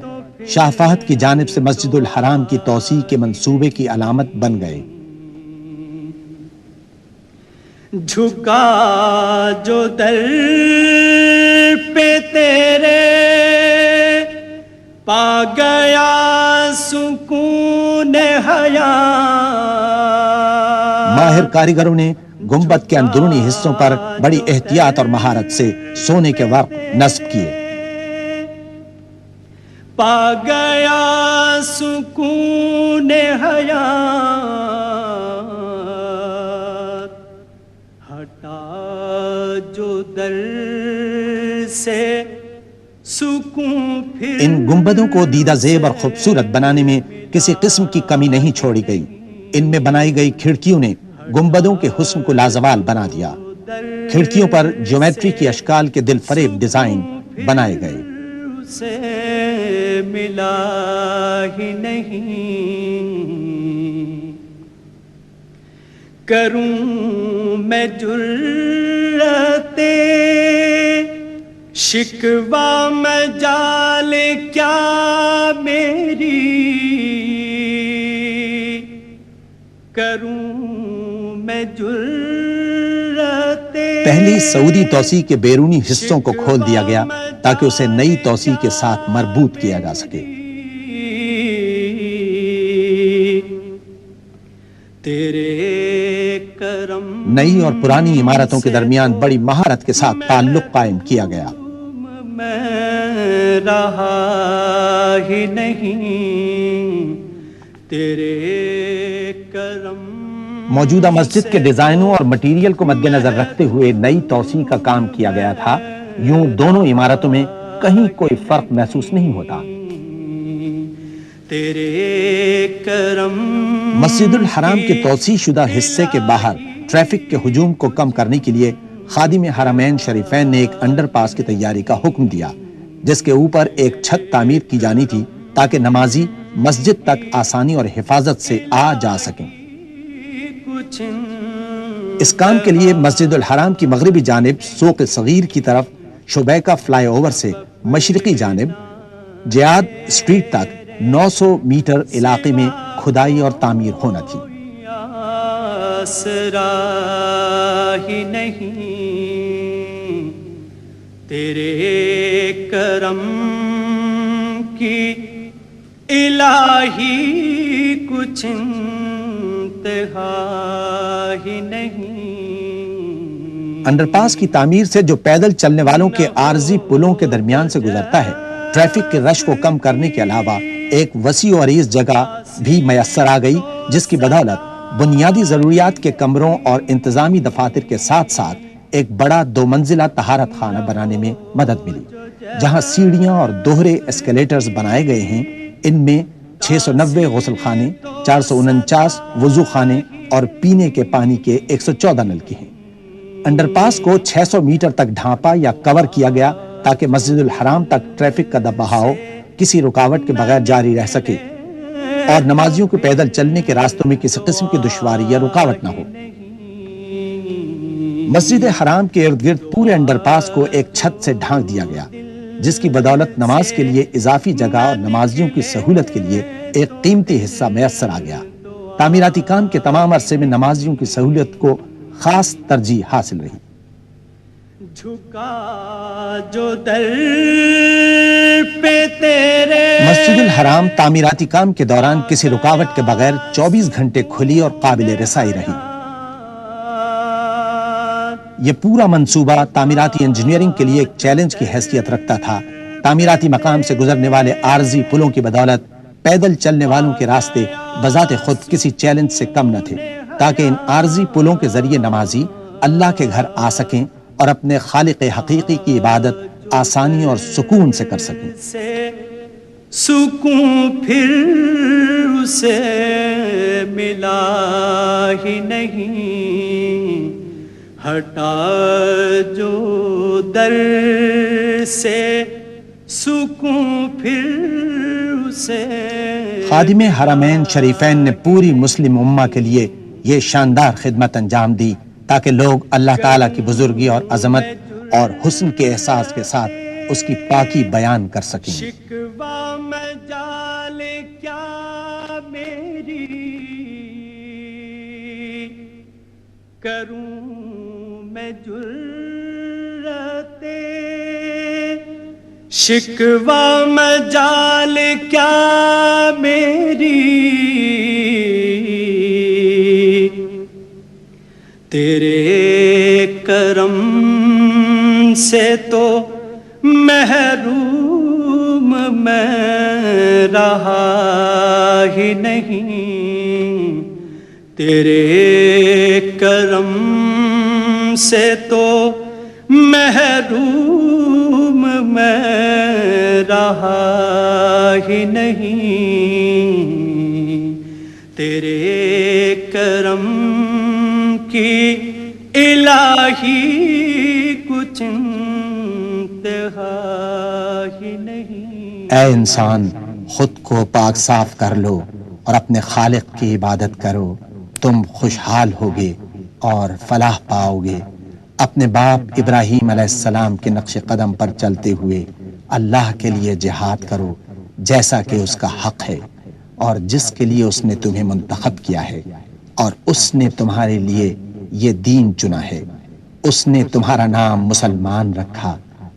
شاہ فہد کی جانب سے مسجد الحرام کی توسیع کے منصوبے کی علامت بن گئے۔ جھکا جو در پہ تیرے پا گیا سکون حیات۔ ماہر کاریگروں نے گنبد کے اندرونی حصوں پر بڑی احتیاط اور مہارت سے سونے کے ورق نصب کیے۔ پا گیا سکون حیات، ہٹا جو در سے سکون پھر۔ ان گنبدوں کو دیدہ زیب اور خوبصورت بنانے میں کسی قسم کی کمی نہیں چھوڑی گئی۔ ان میں بنائی گئی کھڑکیوں نے گنبدوں کے حسن کو لازوال بنا دیا۔ کھڑکیوں پر جیومیٹری کی اشکال کے دل فریب ڈیزائن بنائے گئے۔ سے ملا ہی نہیں، کروں میں جرأت شکوہ مجال کیا میری، کروں میں جرأت۔ پہلی سعودی توسیع کے بیرونی حصوں کو کھول دیا گیا تاکہ اسے نئی توسیع کے ساتھ مربوط کیا جا سکے۔ تیرے کرم نئی اور پرانی عمارتوں کے درمیان بڑی مہارت کے ساتھ تعلق قائم کیا گیا۔ میں رہا ہی نہیں، تیرے کرم۔ موجودہ مسجد کے ڈیزائنوں اور مٹیریل کو مد نظر رکھتے ہوئے نئی توسیع کا کام کیا گیا تھا، یوں دونوں عمارتوں میں کہیں کوئی فرق محسوس نہیں ہوتا۔ تیرے کرم مسجد الحرام کے توسیع شدہ حصے کے باہر ٹریفک کے ہجوم کو کم کرنے کے لیے خادم حرمین شریفین نے ایک انڈر پاس کی تیاری کا حکم دیا، جس کے اوپر ایک چھت تعمیر کی جانی تھی تاکہ نمازی مسجد تک آسانی اور حفاظت سے آ جا سکیں۔ اس کام کے لیے مسجد الحرام کی مغربی جانب سوق صغیر کی طرف شبیکہ فلائی اوور سے مشرقی جانب جیاد اسٹریٹ تک 900 میٹر علاقے میں کھدائی اور تعمیر ہونا تھی۔ آسرا ہی نہیں، تیرے کرم کی الہی کچھ انتہا ہی نہیں۔ انڈر پاس کی تعمیر سے جو پیدل چلنے والوں کے عارضی پلوں کے درمیان سے گزرتا ہے، ٹریفک کے رش کو کم کرنے کے علاوہ ایک وسیع و عریض جگہ بھی میسر آ گئی، جس کی بدولت بنیادی ضروریات کے کمروں اور انتظامی دفاتر کے ساتھ ساتھ ایک بڑا 2 منزلہ طہارت خانہ بنانے میں مدد ملی، جہاں سیڑھیاں اور دوہرے اسکیلیٹرز بنائے گئے ہیں۔ ان میں 690 غسل خانے، 449 وضو خانے اور پینے کے پانی کے 114 نلکے ہیں۔ انڈر پاس کو 600 میٹر تک ڈھانپا یا کور کیا گیا تاکہ مسجد الحرام تک ٹریفک کا بہاؤ کسی رکاوٹ کے بغیر جاری رہ سکے اور نمازیوں کو پیدل چلنے کے راستوں میں کسی قسم کی دشواری یا رکاوٹ نہ ہو۔ مسجد حرام کے ارد گرد پورے انڈر پاس کو ایک چھت سے ڈھانک دیا گیا، جس کی بدولت نماز کے لیے اضافی جگہ اور نمازیوں کی سہولت کے لیے ایک قیمتی حصہ میسر آ گیا۔ تعمیراتی کام کے تمام عرصے میں نمازیوں کی سہولت کو خاص ترجیح حاصل رہی۔ جھکا جو در پہ تیرے مسجد الحرام تعمیراتی کام کے دوران کسی رکاوٹ کے بغیر 24 گھنٹے کھلی اور قابل رسائی رہی۔ یہ پورا منصوبہ تعمیراتی انجینئرنگ کے لیے ایک چیلنج کی حیثیت رکھتا تھا۔ تعمیراتی مقام سے گزرنے والے عارضی پلوں کی بدولت پیدل چلنے والوں کے راستے بذات خود کسی چیلنج سے کم نہ تھے، تاکہ ان عارضی پلوں کے ذریعے نمازی اللہ کے گھر آ سکیں اور اپنے خالق حقیقی کی عبادت آسانی اور سکون سے کر سکیں۔ سکون پھر اسے ملا ہی نہیں، ہٹا جو در سے سکون پھر اسے۔ خادم حرمین شریفین نے پوری مسلم امہ کے لیے یہ شاندار خدمت انجام دی تاکہ لوگ اللہ تعالیٰ کی بزرگی اور عظمت اور حسن کے احساس کے ساتھ اس کی پاکی بیان کر سکیں۔ شکوہ مجال کیا میری، کروں میں جرأت شکوہ مجال کیا میری، تیرے کرم سے تو محروم میں رہا ہی نہیں، تیرے کرم سے تو محروم میں رہا ہی نہیں، تیرے کرم کی الہی کچھ انتہا ہی نہیں. اے انسان، خود کو پاک صاف کر لو اور اپنے خالق کی عبادت کرو، تم خوشحال ہوگے اور فلاح پاؤ گے. اپنے باپ ابراہیم علیہ السلام کے نقش قدم پر چلتے ہوئے اللہ کے لیے جہاد کرو جیسا کہ اس کا حق ہے، اور جس کے لیے اس نے تمہیں منتخب کیا ہے، اور اس نے تمہارے لیے یہ دین چنا ہے. اس نے تمہارا نام مسلمان رکھا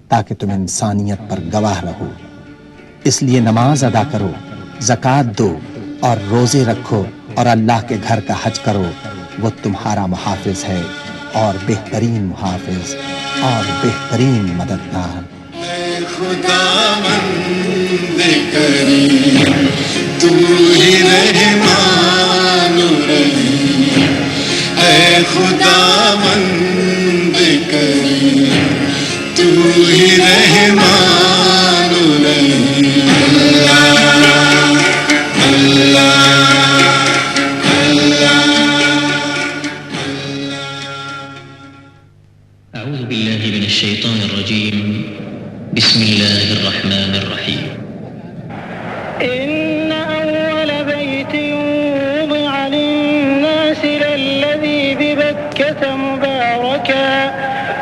تاکہ تم انسانیت پر گواہ رہو. اس لیے نماز ادا کرو، زکوٰۃ دو اور روزے رکھو، اور اللہ کے گھر کا حج کرو. وہ تمہارا محافظ ہے اور بہترین محافظ اور بہترین مددگار. اے خداوند کریم، تو ہی رحمان و رحیم. اے خداوند کریم، تو ہی رحمان و رحیم. أعوذ بالله من الشيطان الرجيم. بسم الله الرحمن الرحيم. إن أول بيت وضع للناس للذي ببكة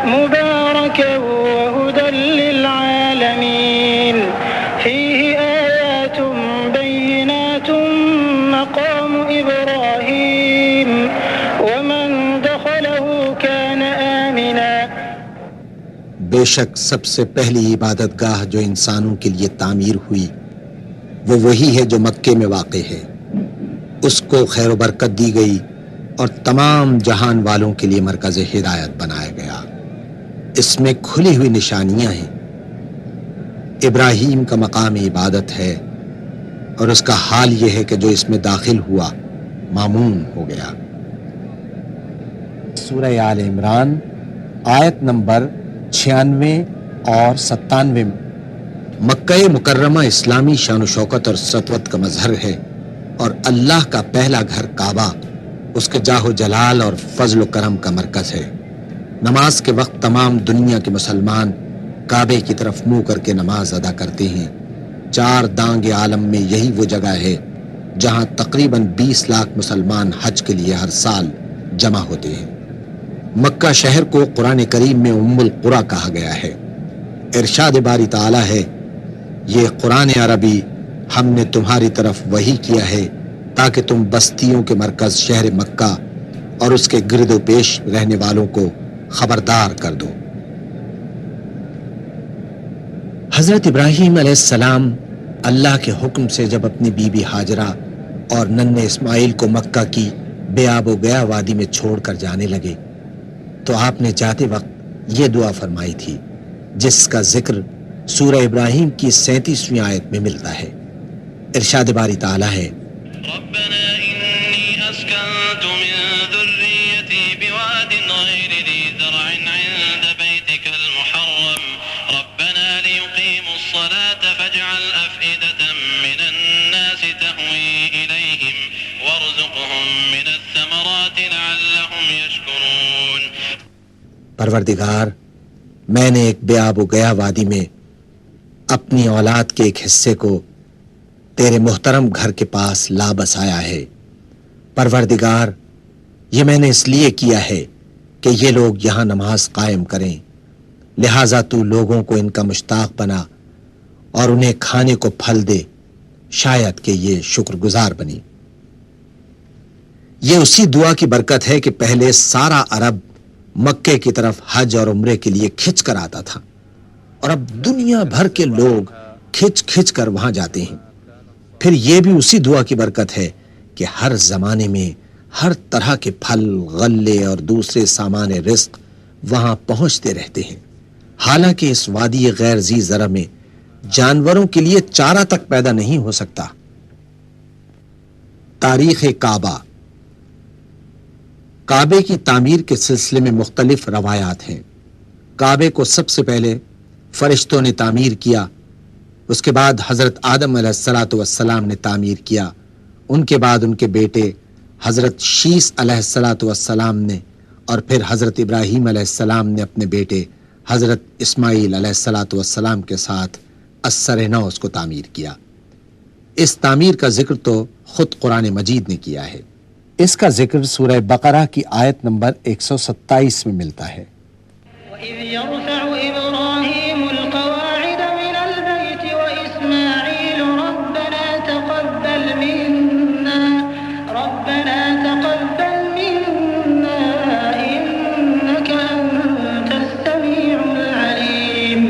مباركا وهدى للعالمين فيه آيات بينات مقام إبراهيم ومن دخله كان آمنا. بے شک سب سے پہلی عبادت گاہ جو انسانوں کے لیے تعمیر ہوئی وہ وہی ہے جو مکے میں واقع ہے. اس کو خیر و برکت دی گئی اور تمام جہان والوں کے لیے مرکز ہدایت بنایا گیا. اس میں کھلی ہوئی نشانیاں ہیں. ابراہیم کا مقام عبادت ہے اور اس کا حال یہ ہے کہ جو اس میں داخل ہوا مامون ہو گیا. سورہ آل عمران آیت نمبر 96 اور 97. مکہ مکرمہ اسلامی شان و شوکت اور سطوت کا مظہر ہے، اور اللہ کا پہلا گھر کعبہ اس کے جاہ و جلال اور فضل و کرم کا مرکز ہے. نماز کے وقت تمام دنیا کے مسلمان کعبے کی طرف منہ کر کے نماز ادا کرتے ہیں. 4 دانگ عالم میں یہی وہ جگہ ہے جہاں تقریباً 20 لاکھ مسلمان حج کے لیے ہر سال جمع ہوتے ہیں. مکہ شہر کو قرآن کریم میں ام القریٰ کہا گیا ہے. ارشاد باری تعالی ہے، یہ قرآن عربی ہم نے تمہاری طرف وحی کیا ہے تاکہ تم بستیوں کے مرکز شہر مکہ اور اس کے گرد و پیش رہنے والوں کو خبردار کر دو. حضرت ابراہیم علیہ السلام اللہ کے حکم سے جب اپنی بیوی ہاجرہ اور ننھے اسماعیل کو مکہ کی بے آب و گیا وادی میں چھوڑ کر جانے لگے تو آپ نے جاتے وقت یہ دعا فرمائی تھی جس کا ذکر سورہ ابراہیم کی 37ویں آیت میں ملتا ہے. ارشاد باری تعالی ہے، ربنا إني أسكنت من ذريتي بواد غير ذي زرع عند بيتك المحرم ربنا ليقيموا الصلاة فاجعل أفئدة من الناس تهوي إليهم وارزقهم من الثمرات لعلهم يشكرون. پروردگار، میں نے ایک بے آب و گیا وادی میں اپنی اولاد کے ایک حصے کو تیرے محترم گھر کے پاس لا بسایا ہے. پروردگار، یہ میں نے اس لیے کیا ہے کہ یہ لوگ یہاں نماز قائم کریں، لہٰذا تو لوگوں کو ان کا مشتاق بنا اور انہیں کھانے کو پھل دے، شاید کہ یہ شکر گزار بنی. یہ اسی دعا کی برکت ہے کہ پہلے سارا عرب مکے کی طرف حج اور عمرے کے لیے کھچ کر آتا تھا، اور اب دنیا بھر کے لوگ کھچ کھچ کر وہاں جاتے ہیں. پھر یہ بھی اسی دعا کی برکت ہے کہ ہر زمانے میں ہر طرح کے پھل، غلے اور دوسرے سامان رزق وہاں پہنچتے رہتے ہیں. حالانکہ اس وادی غیر ذی زرع میں جانوروں کے لیے چارہ تک پیدا نہیں ہو سکتا. تاریخ کعبہ. کعبے کی تعمیر کے سلسلے میں مختلف روایات ہیں. کعبے کو سب سے پہلے فرشتوں نے تعمیر کیا، اس کے بعد حضرت آدم علیہ السلام نے تعمیر کیا، ان کے بعد ان کے بیٹے حضرت شیس علیہ السلام نے، اور پھر حضرت ابراہیم علیہ السلام نے اپنے بیٹے حضرت اسماعیل علیہ السلام کے ساتھ ازسر نو اس کو تعمیر کیا۔ اس تعمیر کا ذکر تو خود قرآن مجید نے کیا ہے۔ اس کا ذکر سورہ بقرہ کی آیت نمبر 127 میں ملتا ہے۔ وَإِذْ يَرْفَعُ إِبْرَاهِيمُ الْقَوَاعِدَ مِنَ الْبَيْتِ وَإِسْمَاعِيلُ رَبَّنَا تَقَبَّلْ مِنَّا إِنَّكَ أَنْتَ السَّمِيعُ الْعَلِيمُ۔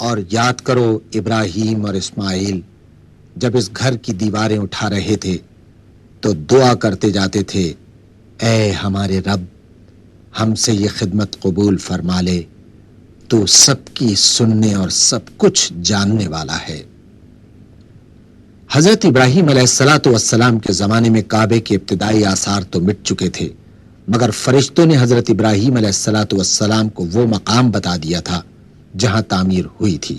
اور یاد کرو ابراہیم اور اسماعیل جب اس گھر کی دیواریں اٹھا رہے تھے تو دعا کرتے جاتے تھے، اے ہمارے رب ہم سے یہ خدمت قبول فرما لے، تو سب کی سننے اور سب کچھ جاننے والا ہے۔ حضرت ابراہیم علیہ السلام کے زمانے میں کعبے کے ابتدائی آثار تو مٹ چکے تھے، مگر فرشتوں نے حضرت ابراہیم علیہ السلام کو وہ مقام بتا دیا تھا جہاں تعمیر ہوئی تھی۔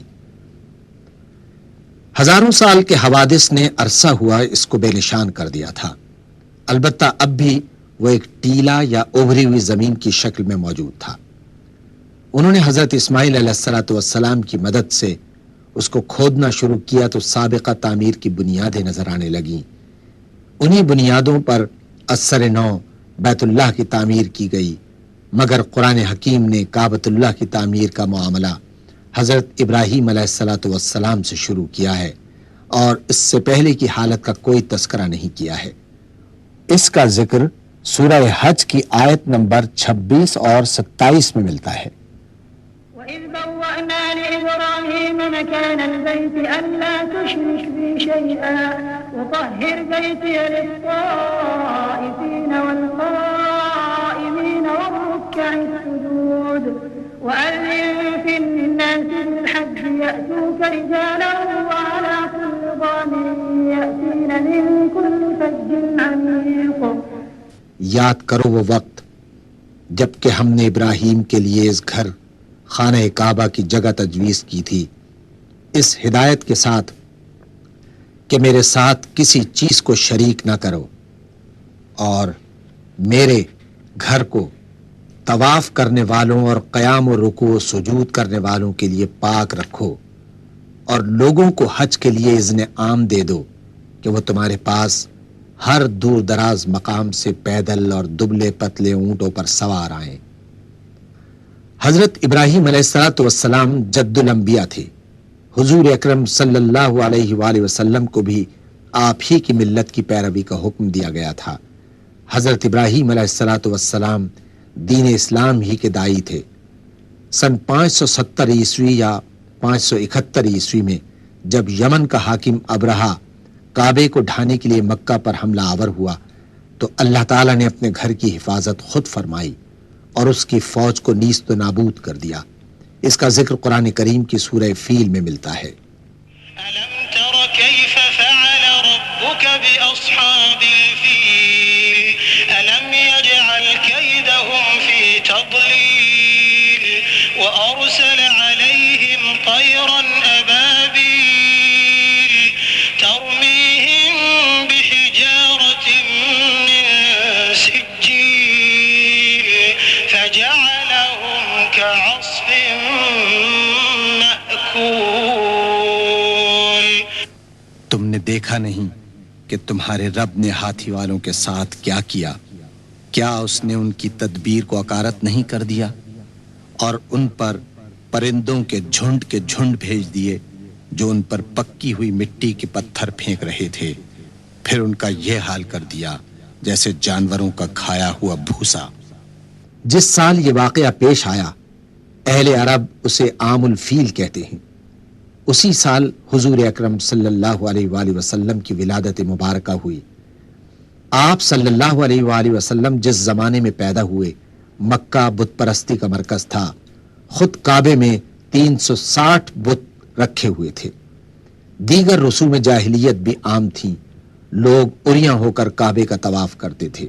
ہزاروں سال کے حوادث نے عرصہ ہوا اس کو بے نشان کر دیا تھا، البتہ اب بھی وہ ایک ٹیلا یا ابھری ہوئی زمین کی شکل میں موجود تھا۔ انہوں نے حضرت اسماعیل علیہ السلام کی مدد سے اس کو کھودنا شروع کیا تو سابقہ تعمیر کی بنیادیں نظر آنے لگیں۔ انہی بنیادوں پر ازسر نو بیت اللہ کی تعمیر کی گئی، مگر قرآن حکیم نے کعبۃ اللہ کی تعمیر کا معاملہ حضرت ابراہیم علیہ السلام سے شروع کیا ہے، اور اس سے پہلے کی حالت کا کوئی تذکرہ نہیں کیا ہے۔ اس کا ذکر سورہ حج کی آیت نمبر 26 اور 27 میں ملتا ہے۔ وَإِذْ بَوَّأْنَا لِإِبْرَاهِيمَ مَكَانَ الْبَيْتِ أَلَّا تُشْرِكْ بِي شَيْئًا وَطَهِّرْ بَيْتِيَ لِلطَّائِفِينَ وَالْقَائِمِينَ وَالرُّكَّعِ السُّجُودِ وَأَذِّن فِي النَّاسِ بِالْحَجِّ يَأْتُوكَ رِجَالًا وَعَلَى كُلِّ ضَامِرٍ يَأْتِينَ مِنْ كُلِّ فَجٍّ عَمِيقٍ۔ یاد کرو وہ وقت جب کہ ہم نے ابراہیم کے لیے اس گھر خانہ کعبہ کی جگہ تجویز کی تھی، اس ہدایت کے ساتھ کہ میرے ساتھ کسی چیز کو شریک نہ کرو، اور میرے گھر کو طواف کرنے والوں اور قیام و رکوع و سجود کرنے والوں کے لیے پاک رکھو، اور لوگوں کو حج کے لیے اذن عام دے دو کہ وہ تمہارے پاس ہر دور دراز مقام سے پیدل اور دبلے پتلے اونٹوں پر سوار آئیں۔ حضرت ابراہیم علیہ السلام جد الانبیاء تھے۔ حضور اکرم صلی اللہ علیہ وآلہ وسلم کو بھی آپ ہی کی ملت کی پیروی کا حکم دیا گیا تھا۔ حضرت ابراہیم علیہ السلام دین اسلام ہی کے داعی تھے۔ سن 570 عیسوی یا 571 عیسوی میں جب یمن کا حاکم ابرہہ کعبے کو ڈھانے کے لیے مکہ پر حملہ آور ہوا تو اللہ تعالیٰ نے اپنے گھر کی حفاظت خود فرمائی اور اس کی فوج کو نیست و نابود کر دیا۔ اس کا ذکر قرآن کریم کی سورہ فیل میں ملتا ہے۔ ألم تر كيف فعل ربك بأصحاب الفيل ألم يجعل كيدهم في تضليل وأرسل عليهم طيرا أبابيل ترميهم بحجارة من سجيل فجعلهم كعصف مأكول۔ تم نے دیکھا نہیں کہ تمہارے رب نے ہاتھی والوں کے ساتھ کیا کیا؟ کیا اس نے ان کی تدبیر کو اکارت نہیں کر دیا اور ان پر پرندوں کے جھنڈ بھیج دیے جو ان پر پکی ہوئی مٹی کے پتھر پھینک رہے تھے، پھر ان کا یہ حال کر دیا جیسے جانوروں کا کھایا ہوا بھوسا۔ جس سال یہ واقعہ پیش آیا اہل عرب اسے عام الفیل کہتے ہیں۔ اسی سال حضور اکرم صلی اللہ علیہ وآلہ وسلم کی ولادت مبارکہ ہوئی۔ آپ صلی اللہ علیہ وآلہ وسلم جس زمانے میں پیدا ہوئے مکہ بت پرستی کا مرکز تھا، خود کعبے میں 360 بت رکھے ہوئے تھے۔ دیگر رسوم جاہلیت بھی عام تھیں، لوگ اریاں ہو کر کعبے کا طواف کرتے تھے۔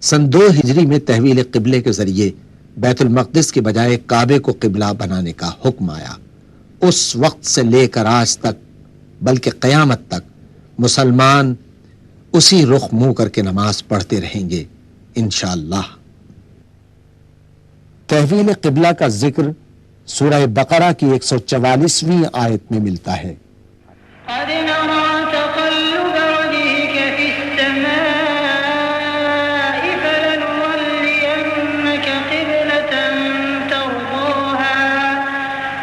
سن 2 ہجری میں تحویل قبلے کے ذریعے بیت المقدس کے بجائے کعبے کو قبلہ بنانے کا حکم آیا۔ اس وقت سے لے کر آج تک بلکہ قیامت تک مسلمان اسی رخ منہ کر کے نماز پڑھتے رہیں گے انشاءاللہ۔ تحویل قبلہ کا ذکر سورہ بقرہ کی 144ویں آیت میں ملتا ہے۔ قد نرى تقلب وجهك في السماء فلنولينك قبلة ترضاها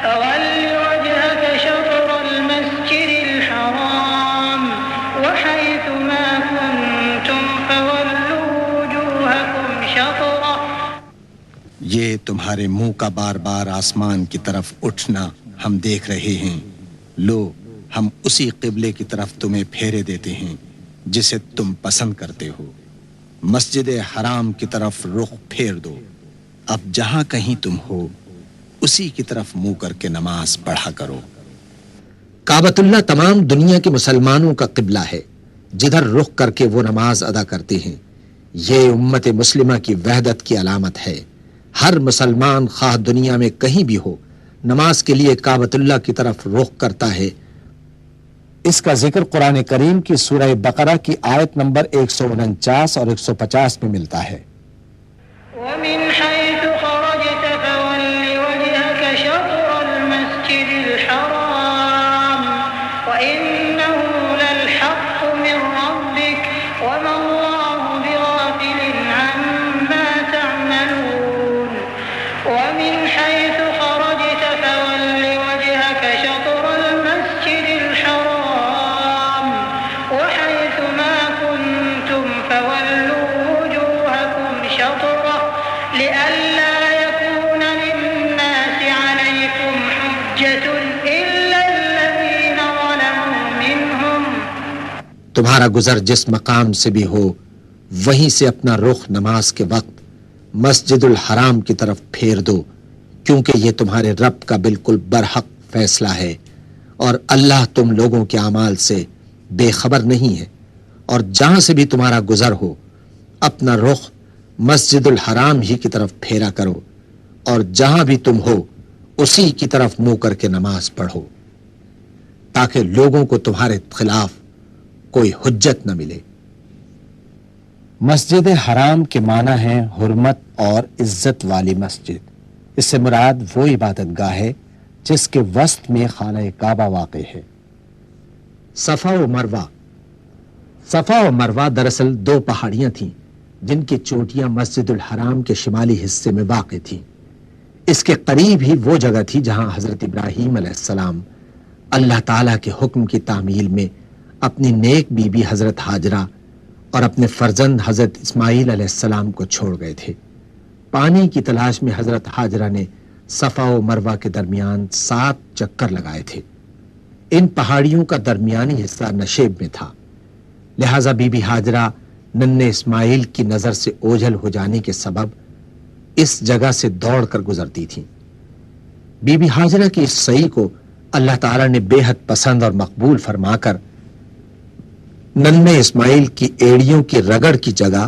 فول وجهك شطر المسجد الحرام وحيث ما كنتم فولوا وجوهكم شطره۔ یہ تمہارے منہ کا بار بار آسمان کی طرف اٹھنا ہم دیکھ رہے ہیں، لو ہم اسی قبلے کی طرف تمہیں پھیرے دیتے ہیں جسے تم پسند کرتے ہو، مسجد حرام کی طرف رخ پھیر دو، اب جہاں کہیں تم ہو اسی کی طرف منہ کر کے نماز پڑھا کرو۔ کعبۃ اللہ تمام دنیا کے مسلمانوں کا قبلہ ہے، جدھر رخ کر کے وہ نماز ادا کرتے ہیں۔ یہ امت مسلمہ کی وحدت کی علامت ہے۔ ہر مسلمان خواہ دنیا میں کہیں بھی ہو نماز کے لیے کعبۃ اللہ کی طرف رخ کرتا ہے۔ اس کا ذکر قرآن کریم کی سورہ بقرہ کی آیت نمبر 149 اور 150 میں ملتا ہے۔ ومن حيث خرجت فول وجهك شطر المسجد الحرام وإنه للحق من ربك وما الله بغافل عما تعملون ومن حيث خرجت فول وجهك شطر المسجد الحرام وحيث ما كنتم فولوا وجوهكم شطره لئلا يكون للناس عليكم حجة إلا الذين ظلموا منهم۔ تمہارا گزر جس مقام سے بھی ہو وہیں سے اپنا رخ نماز کے وقت مسجد الحرام کی طرف پھیر دو، کیونکہ یہ تمہارے رب کا بالکل برحق فیصلہ ہے، اور اللہ تم لوگوں کے اعمال سے بے خبر نہیں ہے۔ اور جہاں سے بھی تمہارا گزر ہو اپنا رخ مسجد الحرام ہی کی طرف پھیرا کرو، اور جہاں بھی تم ہو اسی کی طرف منہ کر کے نماز پڑھو، تاکہ لوگوں کو تمہارے خلاف کوئی حجت نہ ملے۔ مسجد حرام کے معنی ہے حرمت اور عزت والی مسجد۔ اس سے مراد وہ عبادت گاہ ہے جس کے وسط میں خانہ کعبہ واقع ہے۔ صفا و مروہ دراصل دو پہاڑیاں تھیں جن کی چوٹیاں مسجد الحرام کے شمالی حصے میں واقع تھیں۔ اس کے قریب ہی وہ جگہ تھی جہاں حضرت ابراہیم علیہ السلام اللہ تعالیٰ کے حکم کی تعمیل میں اپنی نیک بیوی حضرت ہاجرہ اور اپنے فرزند حضرت اسماعیل علیہ السلام کو چھوڑ گئے تھے۔ پانی کی تلاش میں حضرت ہاجرہ نے صفا و مروہ کے درمیان 7 چکر لگائے تھے۔ ان پہاڑیوں کا درمیانی حصہ نشیب میں تھا، لہذا بی بی ہاجرہ ننھے اسماعیل کی نظر سے اوجھل ہو جانے کے سبب اس جگہ سے دوڑ کر گزرتی تھیں۔ بی بی ہاجرہ کی اس سعی کو اللہ تعالیٰ نے بے حد پسند اور مقبول فرما کر ننھے اسماعیل کی ایڑیوں کی رگڑ کی جگہ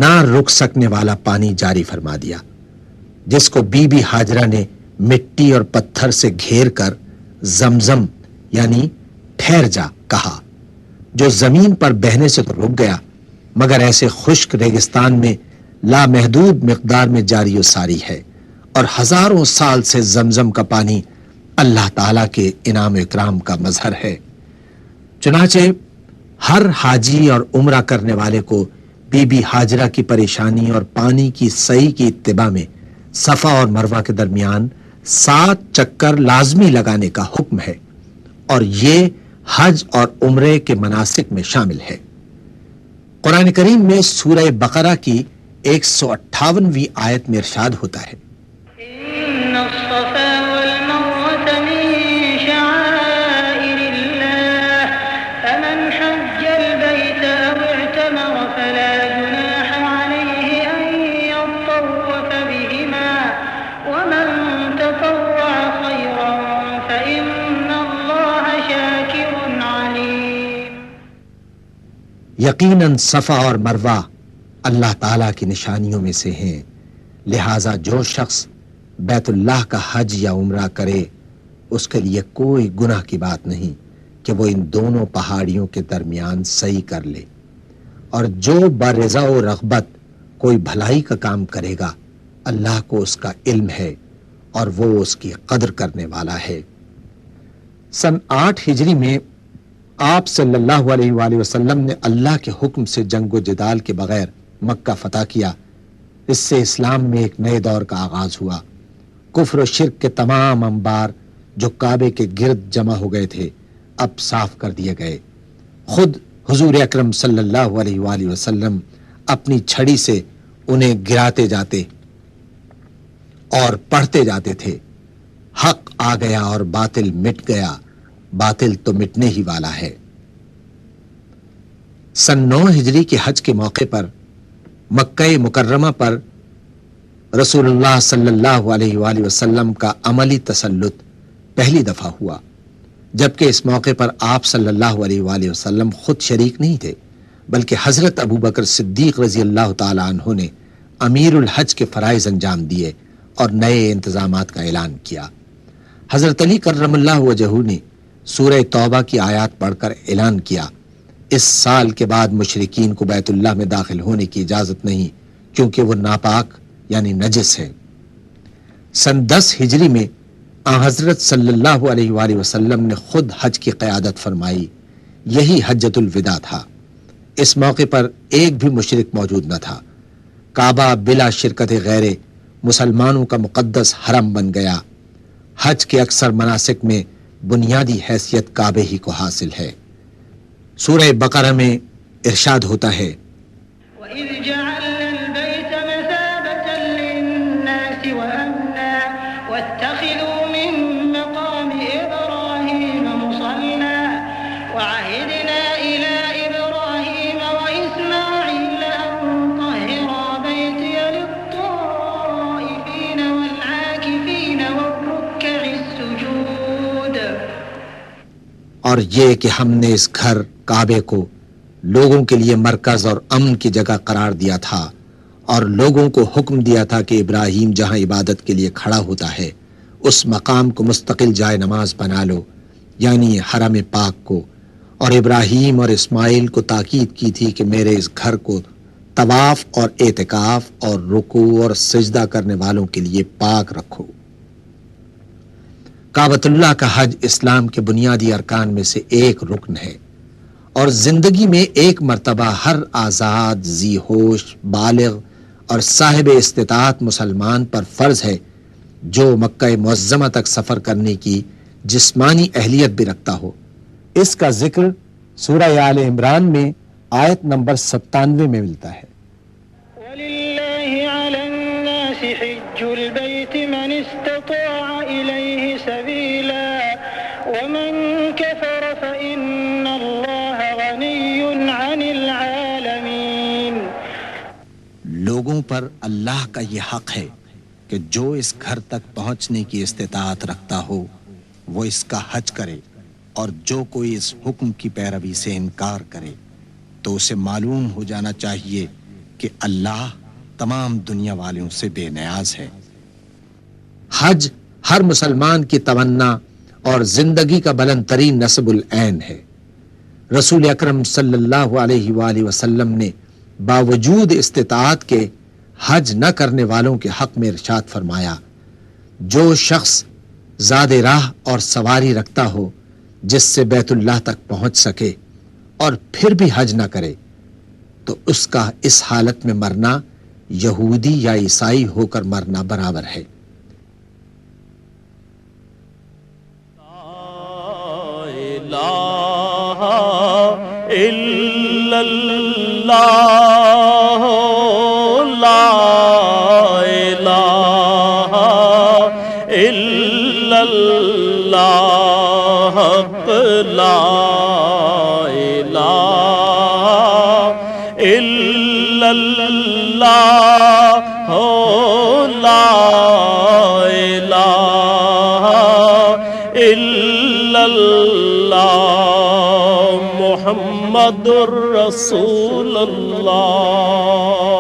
نہ رک سکنے والا پانی جاری فرما دیا، جس کو بی بی ہاجرہ نے مٹی اور پتھر سے گھیر کر زمزم یعنی ٹھہر جا کہا، جو زمین پر بہنے سے تو رک گیا مگر ایسے خشک ریگستان میں لامحدود مقدار میں جاری و ساری ہے، اور ہزاروں سال سے زمزم کا پانی اللہ تعالیٰ کے انعام و اکرام کا مظہر ہے۔ چنانچہ ہر حاجی اور عمرہ کرنے والے کو بی بی ہاجرہ کی پریشانی اور پانی کی سعی کی اتباع میں صفا اور مروہ کے درمیان 7 چکر لازمی لگانے کا حکم ہے، اور یہ حج اور عمرے کے مناسک میں شامل ہے۔ قرآن کریم میں سورہ بقرہ کی 158ویں آیت میں ارشاد ہوتا ہے، إن الصفا والمروة من شعائر الله فمن حج البيت أو اعتمر فلا جناح عليه أن يطوف بهما ومن تطوع خيرا فإن الله شاكر عليم۔ یقیناً صفا اور مروہ اللہ تعالیٰ کی نشانیوں میں سے ہیں، لہٰذا جو شخص بیت اللہ کا حج یا عمرہ کرے اس کے لیے کوئی گناہ کی بات نہیں کہ وہ ان دونوں پہاڑیوں کے درمیان سعی کر لے، اور جو برضا و رغبت کوئی بھلائی کا کام کرے گا اللہ کو اس کا علم ہے، اور وہ اس کی قدر کرنے والا ہے۔ سن 8 ہجری میں آپ صلی اللہ علیہ وآلہ وسلم نے اللہ کے حکم سے جنگ و جدال کے بغیر مکہ فتح کیا۔ اس سے اسلام میں ایک نئے دور کا آغاز ہوا۔ کفر و شرک کے تمام انبار جو کعبے کے گرد جمع ہو گئے تھے اب صاف کر دیے گئے۔ خود حضور اکرم صلی اللہ علیہ وآلہ وسلم اپنی چھڑی سے انہیں گراتے جاتے اور پڑھتے جاتے تھے، حق آ گیا اور باطل مٹ گیا، باطل تو مٹنے ہی والا ہے۔ سن 9 ہجری کے حج کے موقع پر مکہ مکرمہ پر رسول اللہ صلی اللہ علیہ وآلہ وسلم کا عملی تسلط پہلی دفعہ ہوا، جبکہ اس موقع پر آپ صلی اللہ علیہ وآلہ وسلم خود شریک نہیں تھے، بلکہ حضرت ابو بکر صدیق رضی اللہ تعالی عنہ نے امیر الحج کے فرائض انجام دیے اور نئے انتظامات کا اعلان کیا۔ حضرت علی کرم اللہ وجہہ نے سورہ توبہ کی آیات پڑھ کر اعلان کیا، اس سال کے بعد مشرکین کو بیت اللہ میں داخل ہونے کی اجازت نہیں، کیونکہ وہ ناپاک یعنی نجس ہے۔ سن 10 ہجری میں حضرت صلی اللہ علیہ وآلہ وسلم نے خود حج کی قیادت فرمائی، یہی حجۃ الوداع تھا۔ اس موقع پر ایک بھی مشرک موجود نہ تھا۔ کعبہ بلا شرکت غیر مسلمانوں کا مقدس حرم بن گیا۔ حج کے اکثر مناسک میں بنیادی حیثیت کعبے ہی کو حاصل ہے۔ سورہ بقرہ میں ارشاد ہوتا ہے، وَإِذْ جَعَلْنَا الْبَيْتَ مَثَابَةً لِلنَّاسِ وَأَمْنًا وَاتَّخِذُوا مِن مَّقَامِ إِبْرَاهِيمَ مُصَلًّى وَعَهِدْنَا إِلَىٰ إِبْرَاهِيمَ وَإِسْمَاعِيلَ أَن طَهِّرَا بَيْتِيَ لِلطَّائِفِينَ وَالْعَاكِفِينَ وَالرُّكَّعِ السُّجُودِ۔ اور یہ کہ ہم نے اس گھر کعبے کو لوگوں کے لیے مرکز اور امن کی جگہ قرار دیا تھا، اور لوگوں کو حکم دیا تھا کہ ابراہیم جہاں عبادت کے لیے کھڑا ہوتا ہے اس مقام کو مستقل جائے نماز بنا لو، یعنی حرم پاک کو، اور ابراہیم اور اسماعیل کو تاکید کی تھی کہ میرے اس گھر کو طواف اور اعتکاف اور رکوع اور سجدہ کرنے والوں کے لیے پاک رکھو۔ کعبۃ اللہ کا حج اسلام کے بنیادی ارکان میں سے ایک رکن ہے، اور زندگی میں ایک مرتبہ ہر آزاد، ذی ہوش، بالغ اور صاحب استطاعت مسلمان پر فرض ہے جو مکہ معظمہ تک سفر کرنے کی جسمانی اہلیت بھی رکھتا ہو۔ اس کا ذکر سورہ آل عمران میں آیت نمبر 97 میں ملتا ہے۔ وَلِلَّهِ عَلَى النَّاسِ حِجُّ الْبَيْتِ مَنِ اسْتَطَاعَ إِلَيْهِ سَبِيلًا وَمَن كَفَرَ فَإِنَّ اللَّهَ غَنِيٌّ عَنِ الْعَالَمِينَ۔ لوگوں پر اللہ کا یہ حق ہے کہ جو اس گھر تک پہنچنے کی استطاعت رکھتا ہو وہ اس کا حج کرے، اور جو کوئی اس حکم کی پیروی سے انکار کرے تو اسے معلوم ہو جانا چاہیے کہ اللہ تمام دنیا والوں سے بے نیاز ہے۔ حج ہر مسلمان کی تمنا اور زندگی کا بلند ترین نصب العین ہے۔ رسول اکرم صلی اللہ علیہ وآلہ وسلم نے باوجود استطاعت کے حج نہ کرنے والوں کے حق میں ارشاد فرمایا، جو شخص زاد راہ اور سواری رکھتا ہو جس سے بیت اللہ تک پہنچ سکے اور پھر بھی حج نہ کرے تو اس کا اس حالت میں مرنا یہودی یا عیسائی ہو کر مرنا برابر ہے۔ لا الہ الا اللہ، لا الہ الا اللہ، لا الہ الا اللہ، لا الہ الا اللہ، محمد الرسول اللہ۔